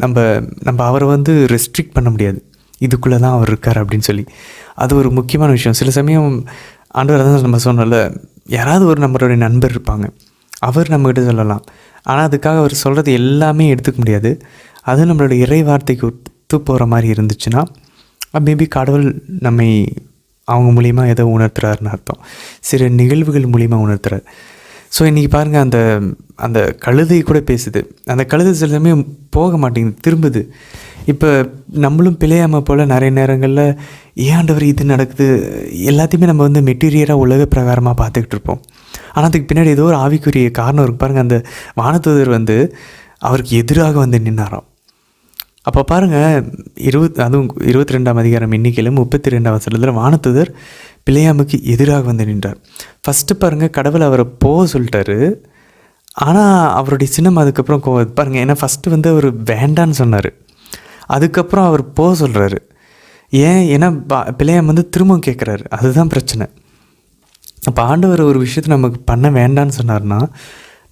நம்ம அவரை ரெஸ்ட்ரிக்ட் பண்ண முடியாது, இதுக்குள்ளே தான் அவர் இருக்கார் அப்படின்னு சொல்லி. அது ஒரு முக்கியமான விஷயம். சில சமயம் ஆண்டவர் தான் நம்ம சொன்னோம்ல, யாராவது ஒரு நம்மளுடைய நண்பர் இருப்பாங்க, அவர் நம்மக்கிட்ட சொல்லலாம். ஆனால் அதுக்காக அவர் சொல்கிறது எல்லாமே எடுத்துக்க முடியாது. அது நம்மளுடைய இறை வார்த்தைக்கு ஒத்து போகிற மாதிரி இருந்துச்சுன்னா மேபி கடவுள் நம்மை அவங்க மூலிமா ஏதோ உணர்த்துறாருன்னு அர்த்தம். சில நிகழ்வுகள் மூலிமா உணர்த்துறார். ஸோ இன்றைக்கி பாருங்கள், அந்த கழுதை கூட பேசுது. அந்த கழுதை சில சமயம் போக மாட்டேங்குது, திரும்புது. இப்போ நம்மளும் பிள்ளையாமல் போல் நிறைய நேரங்களில் ஏன்டவர் இது நடக்குது, எல்லாத்தையுமே நம்ம மெட்டீரியலாக உலக பிரகாரமாக பார்த்துக்கிட்டு இருப்போம். ஆனால் அதுக்கு பின்னாடி ஏதோ ஒரு ஆவிக்குரிய காரணம் இருக்குது. பாருங்கள், அந்த வானதூதர் அவருக்கு எதிராக நின்னாராம். அப்போ பாருங்கள், அதுவும் 22ஆம் அதிகாரம் எண்ணிக்கையில் 32ஆம் வசனத்தில் வானதூதர் பிள்ளையாமுக்கு எதிராக நின்றார். ஃபஸ்ட்டு பாருங்கள், கடவுள் அவரை போக சொல்லிட்டாரு. ஆனால் அவருடைய சின்னம் அதுக்கப்புறம் பாருங்கள், ஏன்னா ஃபஸ்ட்டு அவர் வேண்டான்னு சொன்னார், அதுக்கப்புறம் அவர் போக சொல்கிறாரு. ஏன்? ஏன்னா பிள்ளையாம் திரும்பவும் கேட்குறாரு. அதுதான் பிரச்சனை. அப்போ ஆண்டவர் ஒரு விஷயத்தை நமக்கு பண்ண வேண்டான்னு சொன்னார்னா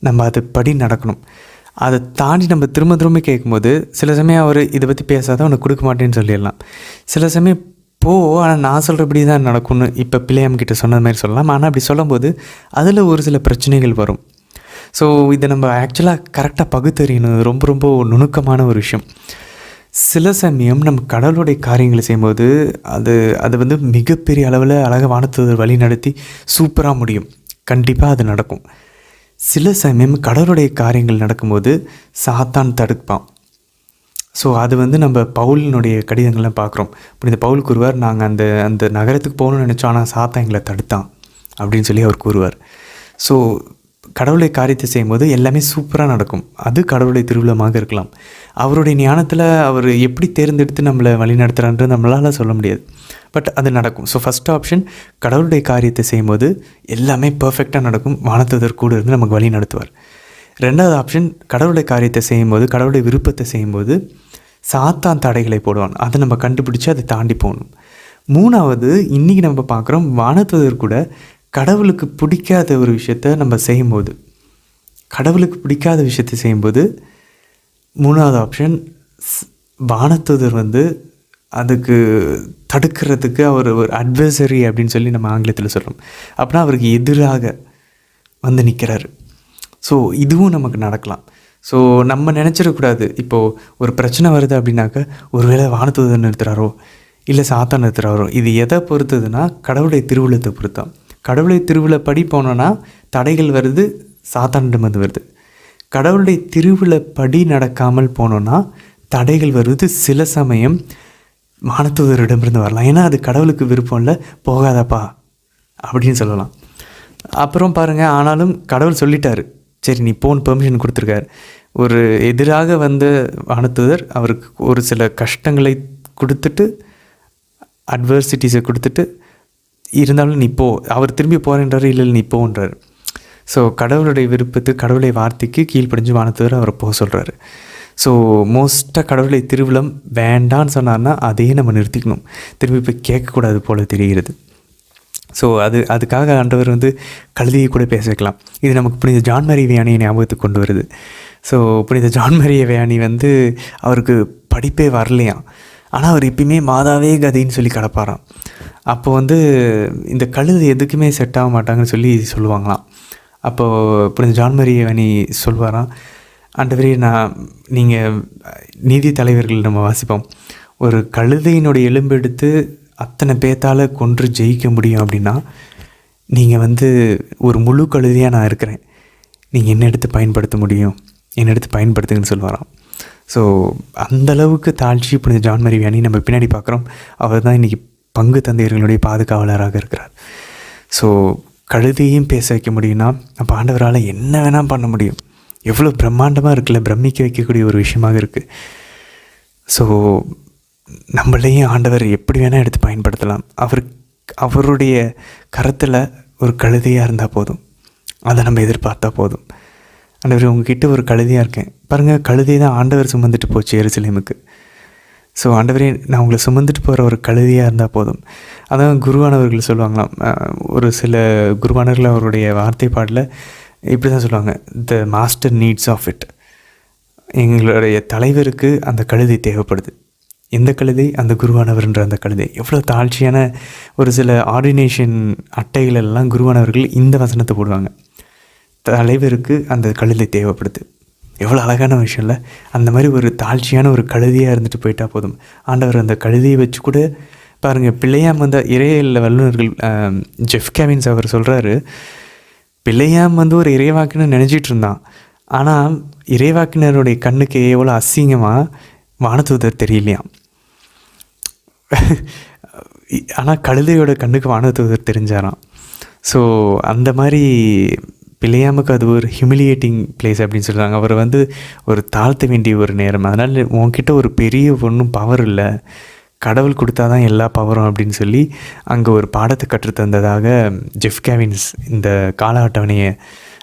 நம்ம அது படி நடக்கணும். அதை தாண்டி நம்ம திரும்ப திரும்ப கேட்கும்போது சில சமயம் அவர் இதை பற்றி பேசாத உனக்கு கொடுக்க மாட்டேன்னு சொல்லிடலாம். சில சமயம் ஆனால் நான் சொல்கிறபடி தான் நடக்கும்னு இப்போ பிள்ளையாம் கிட்ட சொன்னது மாதிரி சொல்லலாம். ஆனால் அப்படி சொல்லும்போது அதில் ஒரு சில பிரச்சனைகள் வரும். ஸோ இதை நம்ம ஆக்சுவலாக கரெக்டாக பகுத்தறியணும். ரொம்ப ரொம்ப நுணுக்கமான ஒரு விஷயம். சில சமயம் நம்ம கடவுளுடைய காரியங்களை செய்யும்போது அது வந்து மிகப்பெரிய அளவில் அழகாக வானத்தூதர் வழி நடத்தி சூப்பராக முடியும். கண்டிப்பாக அது நடக்கும். சில சமயம் கடவுளுடைய காரியங்கள் நடக்கும்போது சாத்தான் தடுப்பான். ஸோ அது வந்து நம்ம பவுலினுடைய கடிதங்கள்லாம் பார்க்குறோம். இப்போ இந்த பவுல் கூறுவார், நாங்கள் அந்த நகரத்துக்கு போகணும்னு நினச்சோம், ஆனால் சாத்தான் எங்களை தடுத்தான் அப்படின்னு சொல்லி அவர் கூறுவார். ஸோ கடவுளுடைய காரியத்தை செய்யும்போது எல்லாமே சூப்பராக நடக்கும். அது கடவுளுடைய திருவிழமாக இருக்கலாம். அவருடைய ஞானத்தில் அவர் எப்படி தேர்ந்தெடுத்து நம்மளை வழி நடத்துகிறான்றது நம்மளால் சொல்ல முடியாது. பட் அது நடக்கும். ஸோ ஃபஸ்ட் ஆப்ஷன், கடவுளுடைய காரியத்தை செய்யும்போது எல்லாமே பர்ஃபெக்டாக நடக்கும். வானத்தூதர் கூட இருந்து நமக்கு வழி நடத்துவார். ரெண்டாவது ஆப்ஷன், கடவுளுடைய காரியத்தை செய்யும்போது, கடவுளுடைய விருப்பத்தை செய்யும்போது சாத்தான் தடைகளை போடுவான். அதை நம்ம கண்டுபிடிச்சி அதை தாண்டி போகணும். மூணாவது, இன்றைக்கி நம்ம பார்க்குறோம், வானத்தூதர் கூட கடவுளுக்கு பிடிக்காத ஒரு விஷயத்த நம்ம செய்யும்போது, கடவுளுக்கு பிடிக்காத விஷயத்தை செய்யும்போது மூணாவது ஆப்ஷன், வானத்தூதர் வந்து அதுக்கு தடுக்கிறதுக்கு அவர் ஒரு அட்வைசரி அப்படின்னு சொல்லி நம்ம ஆங்கிலத்தில் சொல்கிறோம். அப்படின்னா அவருக்கு எதிராக வந்து நிற்கிறாரு. ஸோ இதுவும் நமக்கு நடக்கலாம். ஸோ நம்ம நினச்சிடக்கூடாது, இப்போது ஒரு பிரச்சனை வருது அப்படின்னாக்க ஒருவேளை வானத்தூதர் நிறுத்துகிறாரோ இல்லை சாத்தான் நிறுத்துகிறாரோ. இது எதை பொறுத்ததுன்னா கடவுளுடைய திருவுளத்தை பொறுத்தான். கடவுளுடைய திருவிழப்படி போனோன்னா தடைகள் வருது, சாத்தானிடம் வந்து வருது. கடவுளுடைய திருவிழப்படி நடக்காமல் போனோன்னா தடைகள் வருது, சில சமயம் வானத்தூதரிடமிருந்து வரலாம். ஏன்னா அது கடவுளுக்கு விருப்பம் இல்லை, போகாதப்பா அப்படின்னு சொல்லலாம். அப்புறம் பாருங்கள், ஆனாலும் கடவுள் சொல்லிட்டாரு, சரி நீ போன்னு பெர்மிஷன் கொடுத்துருக்காரு. ஒரு எதிராக வந்த வானத்தூதர் அவருக்கு ஒரு சில கஷ்டங்களை கொடுத்துட்டு, அட்வர்சிட்டிஸை கொடுத்துட்டு, இருந்தாலும் நீ போ, அவர் திரும்பி போகிறேன்றாரு, இல்லை நீ போன்றார். ஸோ கடவுளுடைய விருப்பத்துக்கு, கடவுளுடைய வார்த்தைக்கு கீழ்ப்படிஞ்சு வானத்தூதர் அவரை போக சொல்கிறாரு. ஸோ மோஸ்ட்டாக கடவுளை திருவிழம் வேண்டான்னு சொன்னார்னா அதையே நம்ம நிறுத்திக்கணும். திரும்பி போய் கேட்கக்கூடாது போல் தெரிகிறது. ஸோ அதுக்காக ஆண்டவர் வந்து கழுதியை கூட பேச வைக்கலாம். இது நமக்கு புனித ஜான் மரிய வியானியை ஞாபகத்துக்கு கொண்டு வருது. ஸோ புனித ஜான் மரிய வியானி வந்து அவருக்கு படிப்பே வரலையாம், ஆனால் அவர் எப்பயுமே மாதாவே கதின்னு சொல்லி கிடப்பாராம். அப்போ வந்து இந்த கழுது எதுக்குமே செட் ஆக மாட்டாங்கன்னு சொல்லி சொல்லுவாங்களாம். அப்போது புனித ஜான் மரிய வியானி சொல்வாராம், ஆண்டவரே, நீங்கள் நீதி தலைவர்கள் நம்ம வாசிப்போம், ஒரு கழுதையினுடைய எலும்பெடுத்து அத்தனை பேத்தால் கொன்று ஜெயிக்க முடியும் அப்படின்னா நீங்கள் வந்து ஒரு முழு கழுதையாக நான் இருக்கிறேன், நீங்கள் என்ன எடுத்து பயன்படுத்த முடியும், என்ன எடுத்து பயன்படுத்துங்கன்னு சொல்லுவாராம். ஸோ அந்தளவுக்கு தாழ்ச்சி புனித ஜான் மரிய வியானி நம்ம பின்னாடி பார்க்குறோம். அவர் தான் இன்றைக்கி பங்கு தந்தையர்களுடைய பாதுகாவலராக இருக்கிறார். ஸோ கழுதையும் பேச வைக்க முடியும்னா அப்போ ஆண்டவரால் என்ன வேணால் பண்ண முடியும். எவ்வளோ பிரம்மாண்டமாக இருக்குல்ல, பிரமிக்க வைக்கக்கூடிய ஒரு விஷயமாக இருக்குது. ஸோ நம்மளையும் ஆண்டவர் எப்படி வேணால் எடுத்து பயன்படுத்தலாம். அவருடைய கரத்தில் ஒரு கழுதையாக இருந்தால் போதும், அதை நம்ம எதிர்பார்த்தா போதும். ஆண்டவர், உங்ககிட்ட ஒரு கழுதையாக இருக்கேன் பாருங்கள், கழுதை தான் ஆண்டவர் சுமந்துட்டு போச்சு எருசலேமுக்கு. ஸோ ஆண்டவரே, நான் உங்களை சுமந்துட்டு போகிற ஒரு கழுதையாக இருந்தால் போதும். அதான் குருவானவர்கள் சொல்லுவாங்களாம், ஒரு சில குருவானவர்கள் அவருடைய வார்த்தை பாடல இப்படி தான் சொல்லுவாங்க, the master needs of it. எங்களுடைய தலைவருக்கு அந்த கழுதை தேவைப்படுது. எந்த கழுதை? அந்த குருவானவர்ன்ற அந்த கழுதை. எவ்வளோ தாழ்ச்சியான ஒரு சில ஆர்டினேஷன் அட்டைகளெல்லாம் குருவானவர்கள் இந்த வசனத்தை போடுவாங்க, தலைவருக்கு அந்த கழுதை தேவைப்படுது. எவ்வளோ அழகான விஷயம் இல்லை? அந்த மாதிரி ஒரு தாழ்ச்சியான ஒரு கழுதையாக இருந்துட்டு போயிட்டால் போதும். ஆண்டவர் அந்த கழுதையை வச்சு கூட பாருங்கள், பிள்ளையாம் வந்த இறையியல் வல்லுநர்கள் ஜெஃப் கேவின்ஸ் அவர் சொல்கிறாரு, பிள்ளையாம் வந்து ஒரு இறைவாக்கினர் நினச்சிட்டு இருந்தான், ஆனால் இறைவாக்கினருடைய கண்ணுக்கு எவ்வளோ அசிங்கமாக வானதூதர் தெரியலையாம். ஆனால் கழுதையோட கண்ணுக்கு வானதூதர் தெரிஞ்சாராம். ஸோ அந்த மாதிரி பிள்ளையாமுக்கு அது ஒரு ஹியூமிலியேட்டிங் பிளேஸ் அப்படின்னு சொல்கிறாங்க. அவர் வந்து ஒரு தாழ்த்த வேண்டிய ஒரு நேரம். அதனால் உன்கிட்ட ஒரு பெரிய ஒன்றும் பவர் இல்லை, கடவுள் கொடுத்தா தான் எல்லா பவரும் அப்படின்னு சொல்லி அங்கே ஒரு பாடத்தை கற்றுத்தந்ததாக ஜெஃப் கேவின்ஸ் இந்த கால அட்டவணையை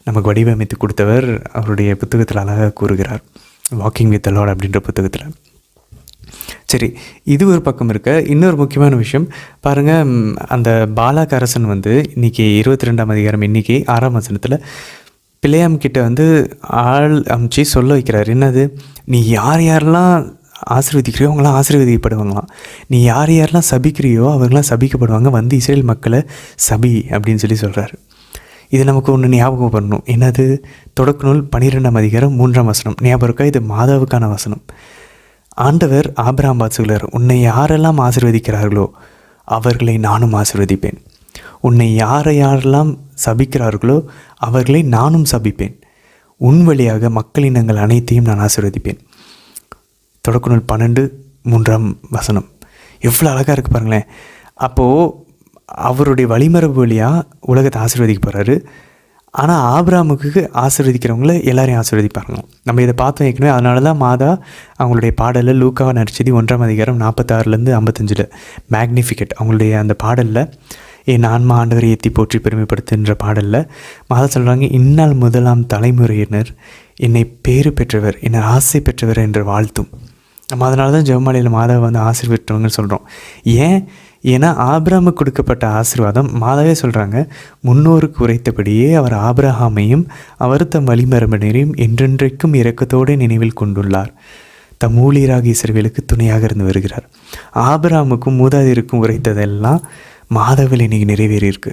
நமக்கு வடிவமைத்து கொடுத்தவர் அவருடைய புத்தகத்தில் அழகாக கூறுகிறார், வாக்கிங் வித் தி லார்ட் அப்படின்ற புத்தகத்தில். சரி, இது ஒரு பக்கம் இருக்க. இன்னொரு முக்கியமான விஷயம் பாருங்கள், அந்த பாலாக் அரசன் வந்து இன்றைக்கி 22ஆம் அதிகாரம் எண்ணிக்கை 6ஆம் வசனத்தில் பிலேயாம் கிட்ட வந்து ஆள் அமுச்சு சொல்ல வைக்கிறார். என்னது, நீ யார் யாரெல்லாம் ஆசீர்வதிக்கிறியோ அவங்களாம் ஆசீர்வதிக்கப்படுவாங்களாம், நீ யார் யாரெல்லாம் சபிக்கிறியோ அவங்களாம் சபிக்கப்படுவாங்க, வந்து இஸ்ரேல் மக்களை சபி அப்படின்னு சொல்கிறாரு. இது நமக்கு ஒன்று ஞாபகம் பண்ணணும். என்னது, தொடக்க நூல் 12ஆம் அதிகாரம் 3ஆம் வசனம் ஞாபகம் இருக்கா? இது மாதாவுக்கான வசனம். ஆண்டவர் ஆபிரகாம் பார்த்து சொல்கிறார், உன்னை யாரெல்லாம் ஆசீர்வதிக்கிறார்களோ அவர்களை நானும் ஆசீர்வதிப்பேன், உன்னை யாரெல்லாம் சபிக்கிறார்களோ அவர்களை நானும் சபிப்பேன், உன் வழியாக மக்களினங்கள் அனைத்தையும் நான் ஆசீர்வதிப்பேன். தொடக்க நூல் 12:3 வசனம். எவ்வளோ அழகாக இருக்குது பாருங்களேன். அப்போது அவருடைய வழிமரபு வழியாக உலகத்தை ஆசீர்வதிக்க போகிறாரு. ஆனால் ஆபிரகாமுக்கு ஆசீர்வதிக்கிறவங்கள எல்லாரையும் ஆசீர்வதிப்பாங்க. நம்ம இதை பார்த்தோம் ஏற்கனவே. அதனால தான் மாதா அவங்களுடைய பாடலில் லூக்காவை நடிச்சது 1ஆம் அதிகாரம் 46லேருந்து 55 மேக்னிஃபிகட் அவங்களுடைய அந்த பாடலில் என் ஆன்மா ஆண்டவரை ஏற்றி போற்றி பெருமைப்படுத்துன்ற பாடலில் மாதா சொல்கிறாங்க, இந்நாள் முதலாம் தலைமுறையினர் என்னை பேறு பெற்றவர், என்னை ஆசை பெற்றவர் என்று வாழ்த்தும். நம்ம அதனால தான் ஜெபமாலையில் மாதாவை வந்து ஆசீர்வதித்தவங்கன்னு சொல்கிறோம். ஏன்னா ஆபிரகாமுக்கு கொடுக்கப்பட்ட ஆசீர்வாதம் மாதாவே சொல்கிறாங்க, முன்னோருக்கு உரைத்தபடியே அவர் ஆபிரகாமையும் அவர் தம் வழிமரபினரையும் என்றென்றைக்கும் இரக்கத்தோடு நினைவில் கொண்டுள்ளார், தம் ஊழியராக இஸ்ரவேலுக்கு துணையாக இருந்து வருகிறார். ஆபிரகாமுக்கும் மூதாதையருக்கும் உரைத்ததெல்லாம் மாதாவில் இன்றைக்கி நிறைவேறியிருக்கு.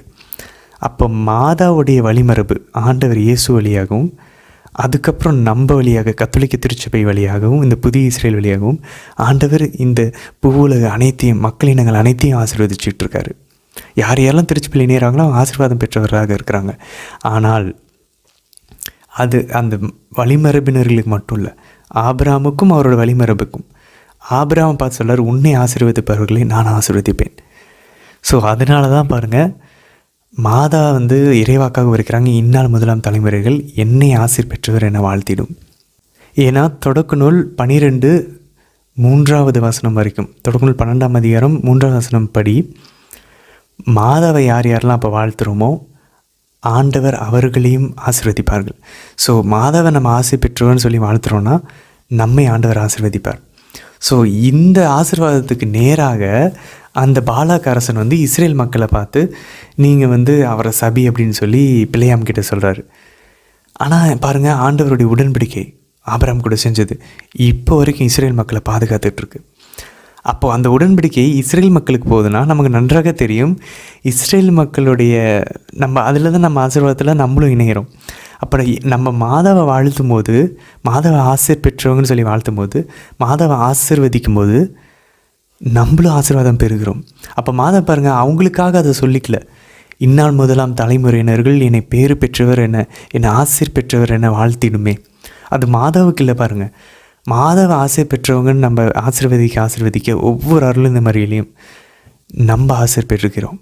அப்போ மாதாவுடைய வழிமரபு ஆண்டவர் இயேசு வழியாகவும், அதுக்கப்புறம் நம்ம வழியாக கத்தோலிக்க திருச்சபை வழியாகவும், இந்த புதிய இஸ்ரேல் வழியாகவும் ஆண்டவர் இந்த பூவுலக அனைத்தையும் மக்களினங்கள் அனைத்தையும் ஆசீர்வதிச்சிட்ருக்காரு. யார் யாரெல்லாம் திருச்சபையில் இணைகிறாங்களோ அவங்க ஆசீர்வாதம் பெற்றவராக இருக்கிறாங்க. ஆனால் அது அந்த வழிமரபினர்களுக்கு மட்டும் இல்லை, ஆபிரகாமுக்கும் அவரோட வழிமரபுக்கும். ஆபிரகாம் பார்த்து சொல்கிறார், உன்னை ஆசீர்வதிப்பவர்களை நான் ஆசீர்வதிப்பேன். ஸோ அதனால தான் பாருங்கள், மாதா வந்து இறைவாக்காக இருக்கிறாங்க, இந்நாள் முதலாம் தலைமுறைகள் என்னை ஆசீர் பெற்றவர் என வாழ்த்திடும். ஏன்னா தொடக்க நூல் 12:3 வசனம் வரைக்கும், தொடக்க நூல் 12ஆம் அதிகாரம் 3ஆம் வசனம் படி மாதாவை யார் யாரெல்லாம் அப்போ வாழ்த்துகிறோமோ ஆண்டவர் அவர்களையும் ஆசீர்வதிப்பார்கள். ஸோ மாதாவை நம்ம ஆசை பெற்றவர்னு சொல்லி வாழ்த்துறோன்னா நம்மை ஆண்டவர் ஆசீர்வதிப்பார். ஸோ இந்த ஆசீர்வாதத்துக்கு நேராக அந்த பாலாக் அரசன் வந்து இஸ்ரேல் மக்களை பார்த்து நீங்கள் வந்து அவரை சபி அப்படின்னு சொல்லி பிலேயாம் கிட்ட சொல்கிறாரு. ஆனால் பாருங்கள், ஆண்டவருடைய உடன்படிக்கை ஆபிரகாம் கூட செஞ்சது இப்போ வரைக்கும் இஸ்ரேல் மக்களை பாதுகாத்துட்ருக்கு. அப்போது அந்த உடன்படிக்கை இஸ்ரேல் மக்களுக்கு போகுதுன்னா நமக்கு நன்றாக தெரியும், இஸ்ரேல் மக்களுடைய நம்ம அதில் தான் நம்ம ஆசீர்வாதத்தில் நம்மளும் இணைகிறோம். அப்புறம் நம்ம மாதாவை வாழ்த்தும் போது, மாதாவை ஆசீர் பெற்றவங்கன்னு சொல்லி வாழ்த்தும் போது, மாதாவை ஆசீர்வதிக்கும் போது நம்மளும் ஆசீர்வாதம் பெறுகிறோம். அப்போ மாதா பாருங்கள், அவங்களுக்காக அதை சொல்லிக்கல, இந்நாள் முதலாம் தலைமுறையினர்கள் என்னை பேறு பெற்றவர் என்னை ஆசீர் பெற்றவர் என வாழ்த்திடுமே, அது மாதாவுக்கு இல்லை. பாருங்கள், மாதாவை ஆசை பெற்றவங்கன்னு நம்ம ஆசீர்வதிக்க ஒவ்வொரு அருளும் இந்த மாதிரிலையும் நம்ம ஆசீர் பெற்றிருக்கிறோம்.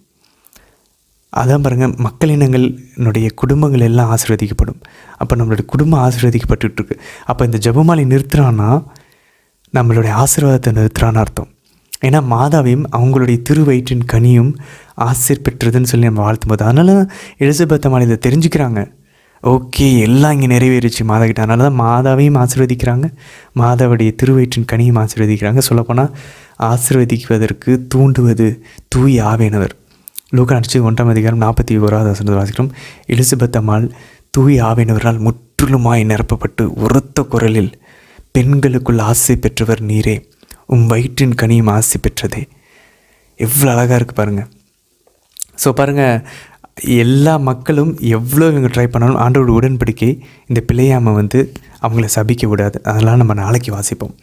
அதான் பாருங்கள், மக்களினங்களுடைய குடும்பங்கள் எல்லாம் ஆசீர்வதிக்கப்படும். அப்போ நம்மளுடைய குடும்பம் ஆசீர்வதிக்கப்பட்டுருக்கு. அப்போ இந்த ஜெபமாலை நிறுத்துறான்னா நம்மளுடைய ஆசீர்வாதத்தை நிறுத்துறான்னு அர்த்தம். ஏன்னா மாதாவையும் அவங்களுடைய திருவயிற்றின் கனியும் ஆசீர் பெற்றதுன்னு சொல்லி நம்ம வாழ்த்தும் போது, அதனால எலிசபெத் அம்மா இதை தெரிஞ்சுக்கிறாங்க. ஓகே, எல்லாம் இங்கே நிறைவேறிச்சு மாதா கிட்ட. அதனால தான் மாதாவையும் ஆசீர்வதிக்கிறாங்க, மாதாவுடைய திருவயிற்றின் கனியும் ஆசீர்வதிக்கிறாங்க. சொல்லப்போனால் ஆசீர்வதிக்குவதற்கு தூண்டுவது தூய் ஆவியானவர். லூக்கா நடிச்சு 1ஆம் அதிகாரம் 41வது வசனத்தை வாசிக்கிறோம். எலிசபெத் அம்மாள் தூய் ஆவியானவரால் முற்றிலுமாய் நிரப்பப்பட்டு உரத்த குரலில், பெண்களுக்குள் ஆசை பெற்றவர் நீரே, வயிற்றின் கனியும் ஆசை பெற்றதே. எவ்வளோ அழகாக இருக்குது பாருங்கள். ஸோ பாருங்கள், எல்லா மக்களும் எவ்வளோ இவங்க ட்ரை பண்ணாலும் ஆண்டோட உடன்படிக்கை இந்த பிள்ளையாமை வந்து அவங்கள சபிக்க விடாது. அதெல்லாம் நம்ம நாளைக்கு வாசிப்போம்.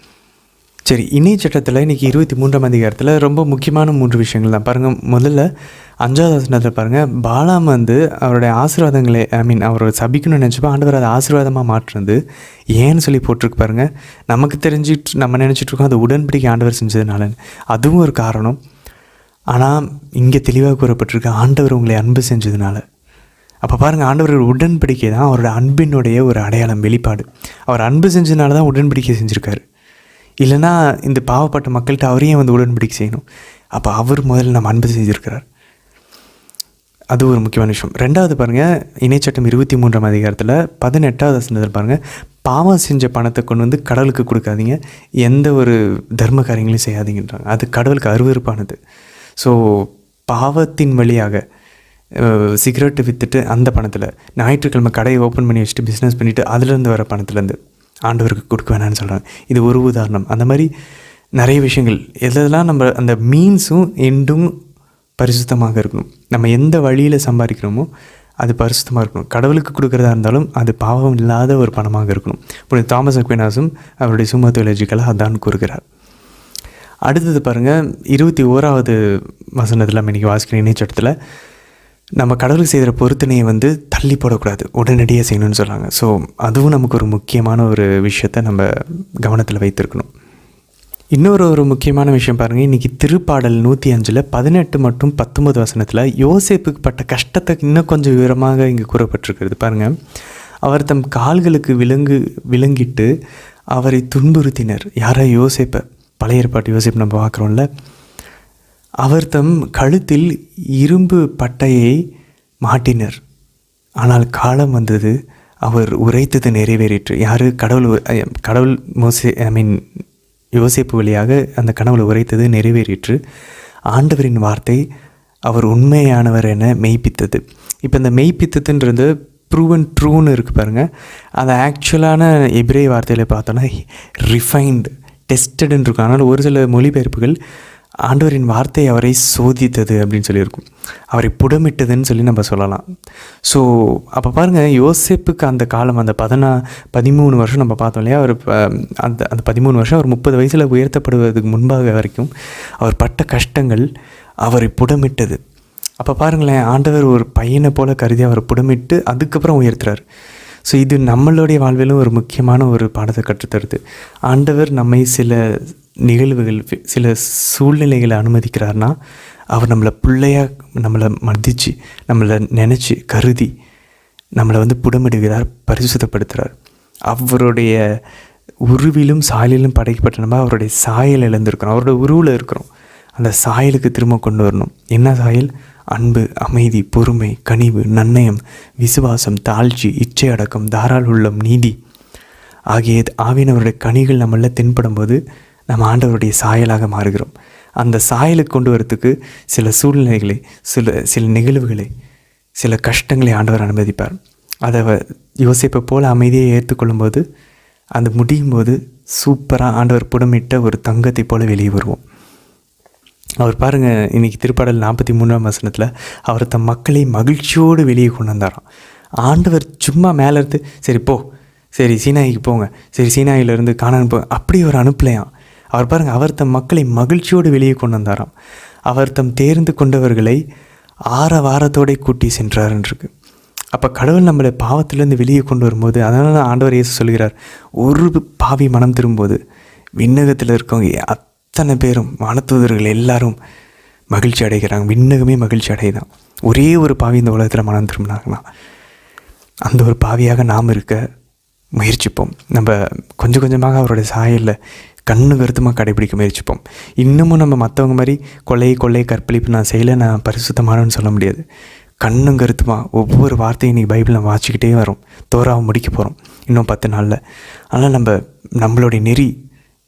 சரி, இணைய சட்டத்தில் இன்றைக்கி 23ஆம் அதிகாரத்தில் ரொம்ப முக்கியமான 3 விஷயங்கள் தான் பாருங்கள். முதல்ல 5வது வசனத்தில் பாருங்கள், பாலாம் வந்து அவருடைய ஆசீர்வாதங்களை அவரோட சபிக்கணும்னு நினச்சப்போ ஆண்டவர் அதை ஆசீர்வாதமாக மாற்றுறது ஏன்னு சொல்லி போட்டிருக்கு பாருங்கள். நமக்கு தெரிஞ்சிட்டு நம்ம நினச்சிட்ருக்கோம் அது உடன்படிக்கை ஆண்டவர் செஞ்சதுனால, அதுவும் ஒரு காரணம். ஆனால் இங்கே தெளிவாக கூறப்பட்டிருக்கு, ஆண்டவர் உங்களை அன்பு செஞ்சதுனால. அப்போ பாருங்கள், ஆண்டவர் உடன்படிக்கை தான் அவரோட அன்பினுடைய ஒரு அடையாளம், வெளிப்பாடு. அவர் அன்பு செஞ்சதுனால தான் உடன்படிக்கை செஞ்சுருக்காரு. இல்லைனா இந்த பாவப்பட்ட மக்கள்கிட்ட அவரையும் வந்து உடன்படிக்கை செய்யணும். அப்போ அவர் முதல்ல நம்ம அன்பு செஞ்சுருக்கிறார். அது ஒரு முக்கியமான விஷயம். 2வது பாருங்கள், இணைச்சட்டம் 23ஆம் அதிகாரத்தில் 18வது வசனத்தில் பாருங்கள், பாவம் செஞ்ச பணத்தை கொண்டு வந்து கடவுளுக்கு கொடுக்காதீங்க, எந்த ஒரு தர்ம காரியங்களையும் செய்யாதீங்கன்றாங்க. அது கடவுளுக்கு அருவருப்பானது. ஸோ பாவத்தின் வழியாக சிகரெட்டு விற்றுட்டு அந்த பணத்தில், ஞாயிற்றுக்கிழமை கடையை ஓப்பன் பண்ணி வச்சுட்டு பிஸ்னஸ் பண்ணிவிட்டு அதுலேருந்து வர பணத்துலேருந்து ஆண்டவருக்கு கொடுக்க வேணாம்னு சொல்கிறாங்க. இது ஒரு உதாரணம். அந்த மாதிரி நிறைய விஷயங்கள். எதெல்லாம் நம்ம அந்த மீன்ஸும் எண்டும் பரிசுத்தமாக இருக்கணும். நம்ம எந்த வழியில் சம்பாதிக்கிறோமோ அது பரிசுத்தமாக இருக்கணும். கடவுளுக்கு கொடுக்குறதா இருந்தாலும் அது பாவம் இல்லாத ஒரு பணமாக இருக்கணும். இப்போ தாமஸ் அக்வினாஸும் அவருடைய சும்மா தியோலஜிக்கலாக அதான் கூறுகிறார். அடுத்தது பாருங்கள், 21வது வசனத்தில் நம்ம இன்றைக்கி வாசிக்கிற இணைச்சட்டத்தில் நம்ம கடவுளுக்கு செய்கிற பொருத்தனையை தள்ளி போடக்கூடாது, உடனடியாக செய்யணும்னு சொல்கிறாங்க. ஸோ அதுவும் நமக்கு ஒரு முக்கியமான ஒரு விஷயத்தை நம்ம கவனத்தில் வைத்திருக்கணும். இன்னொரு முக்கியமான விஷயம் பாருங்கள், இன்றைக்கி திருப்பாடல் 105 18 மற்றும் 19 வசனத்தில் யோசேப்புக்கு பட்ட கஷ்டத்தை இன்னும் கொஞ்சம் விவரமாக இங்கே கூறப்பட்டிருக்கிறது. பாருங்கள், அவர் தம் கால்களுக்கு விலங்கிட்டு அவரை துன்புறுத்தினர். யாரை? யோசேப்பை. பழைய ஏற்பாட்டு யோசேப்பு நம்ம பார்க்குறோம்ல. அவர் தம் கழுத்தில் இரும்பு பட்டையை மாட்டினர். ஆனால் காலம் வந்தது, அவர் உரைத்தது நிறைவேறிற்று. யார்? கடவுள் யோசேப்பு வழியாக அந்த கனவுல உரைத்தது நிறைவேறிற்று. ஆண்டவரின் வார்த்தை அவர் உண்மையானவர் என மெய்ப்பித்தது. இப்போ இந்த மெய்ப்பித்ததுன்றது ப்ரூவன் ட்ரூன்னு இருக்குது பாருங்கள். அந்த ஆக்சுவலான எபிரேய வார்த்தையில் பார்த்தோன்னா ரிஃபைன்டு, டெஸ்டடுன்னு இருக்கும். ஆனால் ஒரு சில மொழிபெயர்ப்புகள் ஆண்டவரின் வார்த்தை அவரை சோதித்தது அப்படின்னு சொல்லியிருக்கும், அவரை புடமிட்டதுன்னு சொல்லி நம்ம சொல்லலாம். ஸோ அப்போ பாருங்கள், யோசேப்புக்கு அந்த காலம், அந்த 13 வருஷம் நம்ம பார்த்தோம் இல்லையா, அவர் அந்த 13 வருஷம் அவர் 30 வயசில் உயர்த்தப்படுவதற்கு முன்பாக வரைக்கும் அவர் பட்ட கஷ்டங்கள் அவரை புடமிட்டது. அப்போ பாருங்களேன், ஆண்டவர் ஒரு பையனை போல் கருதி அவரை புடமிட்டு அதுக்கப்புறம் உயர்த்துறார். ஸோ இது நம்மளுடைய வாழ்விலும் ஒரு முக்கியமான ஒரு பாடத்தை கற்றுத்தருது. ஆண்டவர் நம்மை சில நிகழ்வுகள், சில சூழ்நிலைகளை அனுமதிக்கிறார்னா அவர் நம்மளை பிள்ளையாக நம்மளை மதித்து நம்மளை நினச்சி கருதி நம்மளை புடமிடுகிறார், பரிசுத்தப்படுத்துகிறார். அவருடைய உருவிலும் சாயலிலும் படைக்கப்பட்ட நம்ம அவருடைய சாயல் இழந்திருக்கிறோம், அவருடைய உருவில் இருக்கிறோம். அந்த சாயலுக்கு திரும்ப கொண்டு வரணும். என்ன சாயல்? அன்பு, அமைதி, பொறுமை, கனிவு, நன்னயம், விசுவாசம், தாழ்ச்சி, இச்சை அடக்கம், தாராள உள்ளம், நீதி ஆகிய ஆவியானவருடைய கனிகள் நம்மள தென்படும் போது நம்ம ஆண்டவருடைய சாயலாக மாறுகிறோம். அந்த சாயலுக்கு கொண்டு வரத்துக்கு சில சூழ்நிலைகளை, சில நிகழ்வுகளை, சில கஷ்டங்களை ஆண்டவர் அனுமதிப்பார். அதை யோசிப்பை போல் அமைதியை ஏற்றுக்கொள்ளும்போது அந்த முடியும் போது சூப்பராக ஆண்டவர் புடமிட்ட ஒரு தங்கத்தை போல் வெளியே வருவோம். அவர் பாருங்கள், இன்றைக்கி திருப்பாடல் 43ஆம் வசனத்தில் அவர் தம் மக்களை மகிழ்ச்சியோடு வெளியே கொண்டு வந்தாராம். ஆண்டவர் சும்மா மேலே இருந்து சரி போ, சரி சீனாய்க்கு போங்க, சரி சீனாயிலேருந்து காணான்னு போங்க, அப்படி அவர் அனுப்பலையாம். அவர் பாருங்கள், அவர் தம் மக்களை மகிழ்ச்சியோடு வெளியே கொண்டு வந்தாராம். அவர் தம் தேர்ந்து கொண்டவர்களை வாரத்தோடு கூட்டி சென்றார்ன்றிருக்கு. அப்போ கடவுள் நம்மளை பாவத்திலேருந்து வெளியே கொண்டு வரும்போது, அதனால தான் ஆண்டவர் இயேசு சொல்கிறார், ஒரு பாவி மனம் திரும்போது விண்ணகத்தில் இருக்கவங்க அத்தனை பேரும், வானதூதர்கள் எல்லாரும் மகிழ்ச்சி அடைகிறாங்க. விண்ணகமே மகிழ்ச்சி அடையுதான். ஒரே ஒரு பாவி இந்த உலகத்தில் மனம் திரும்பினாங்கன்னா அந்த ஒரு பாவியாக நாம் இருக்க முயற்சிப்போம். நம்ம கொஞ்சம் கொஞ்சமாக அவருடைய சாயலில் கண்ணு கருத்துமாக கடைபிடிக்க முயற்சிப்போம். இன்னமும் நம்ம மற்றவங்க மாதிரி கொள்ளை கற்பழிப்பு நான் செய்யலை, நான் பரிசுத்தமானன்னு சொல்ல முடியாது. கண்ணும் கருத்துமாக ஒவ்வொரு வார்த்தையும் இன்றைக்கி பைபிள் நம்ம வாசிக்கிட்டே வரோம். தோறாவை முடிக்க போகிறோம் இன்னும் 10 நாளில். ஆனால் நம்மளுடைய நெறி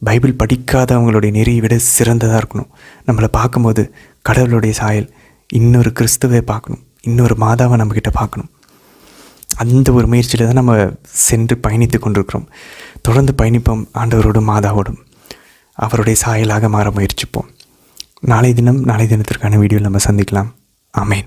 பைபிள் படிக்காதவங்களுடைய நெறியை விட சிறந்ததாக இருக்கணும். நம்மளை பார்க்கும்போது கடவுளுடைய சாயல், இன்னொரு கிறிஸ்துவை பார்க்கணும், இன்னொரு மாதாவை நம்மக்கிட்ட பார்க்கணும். அந்த ஒரு முயற்சியில் தான் நம்ம சென்று பயணித்து கொண்டிருக்கிறோம். தொடர்ந்து பயணிப்போம் ஆண்டவரோடும் மாதாவோடும். அவருடைய சாயலாக மாற முயற்சிப்போம். நாளை தினத்திற்கான வீடியோவில் நம்ம சந்திக்கலாம். ஆமேன்.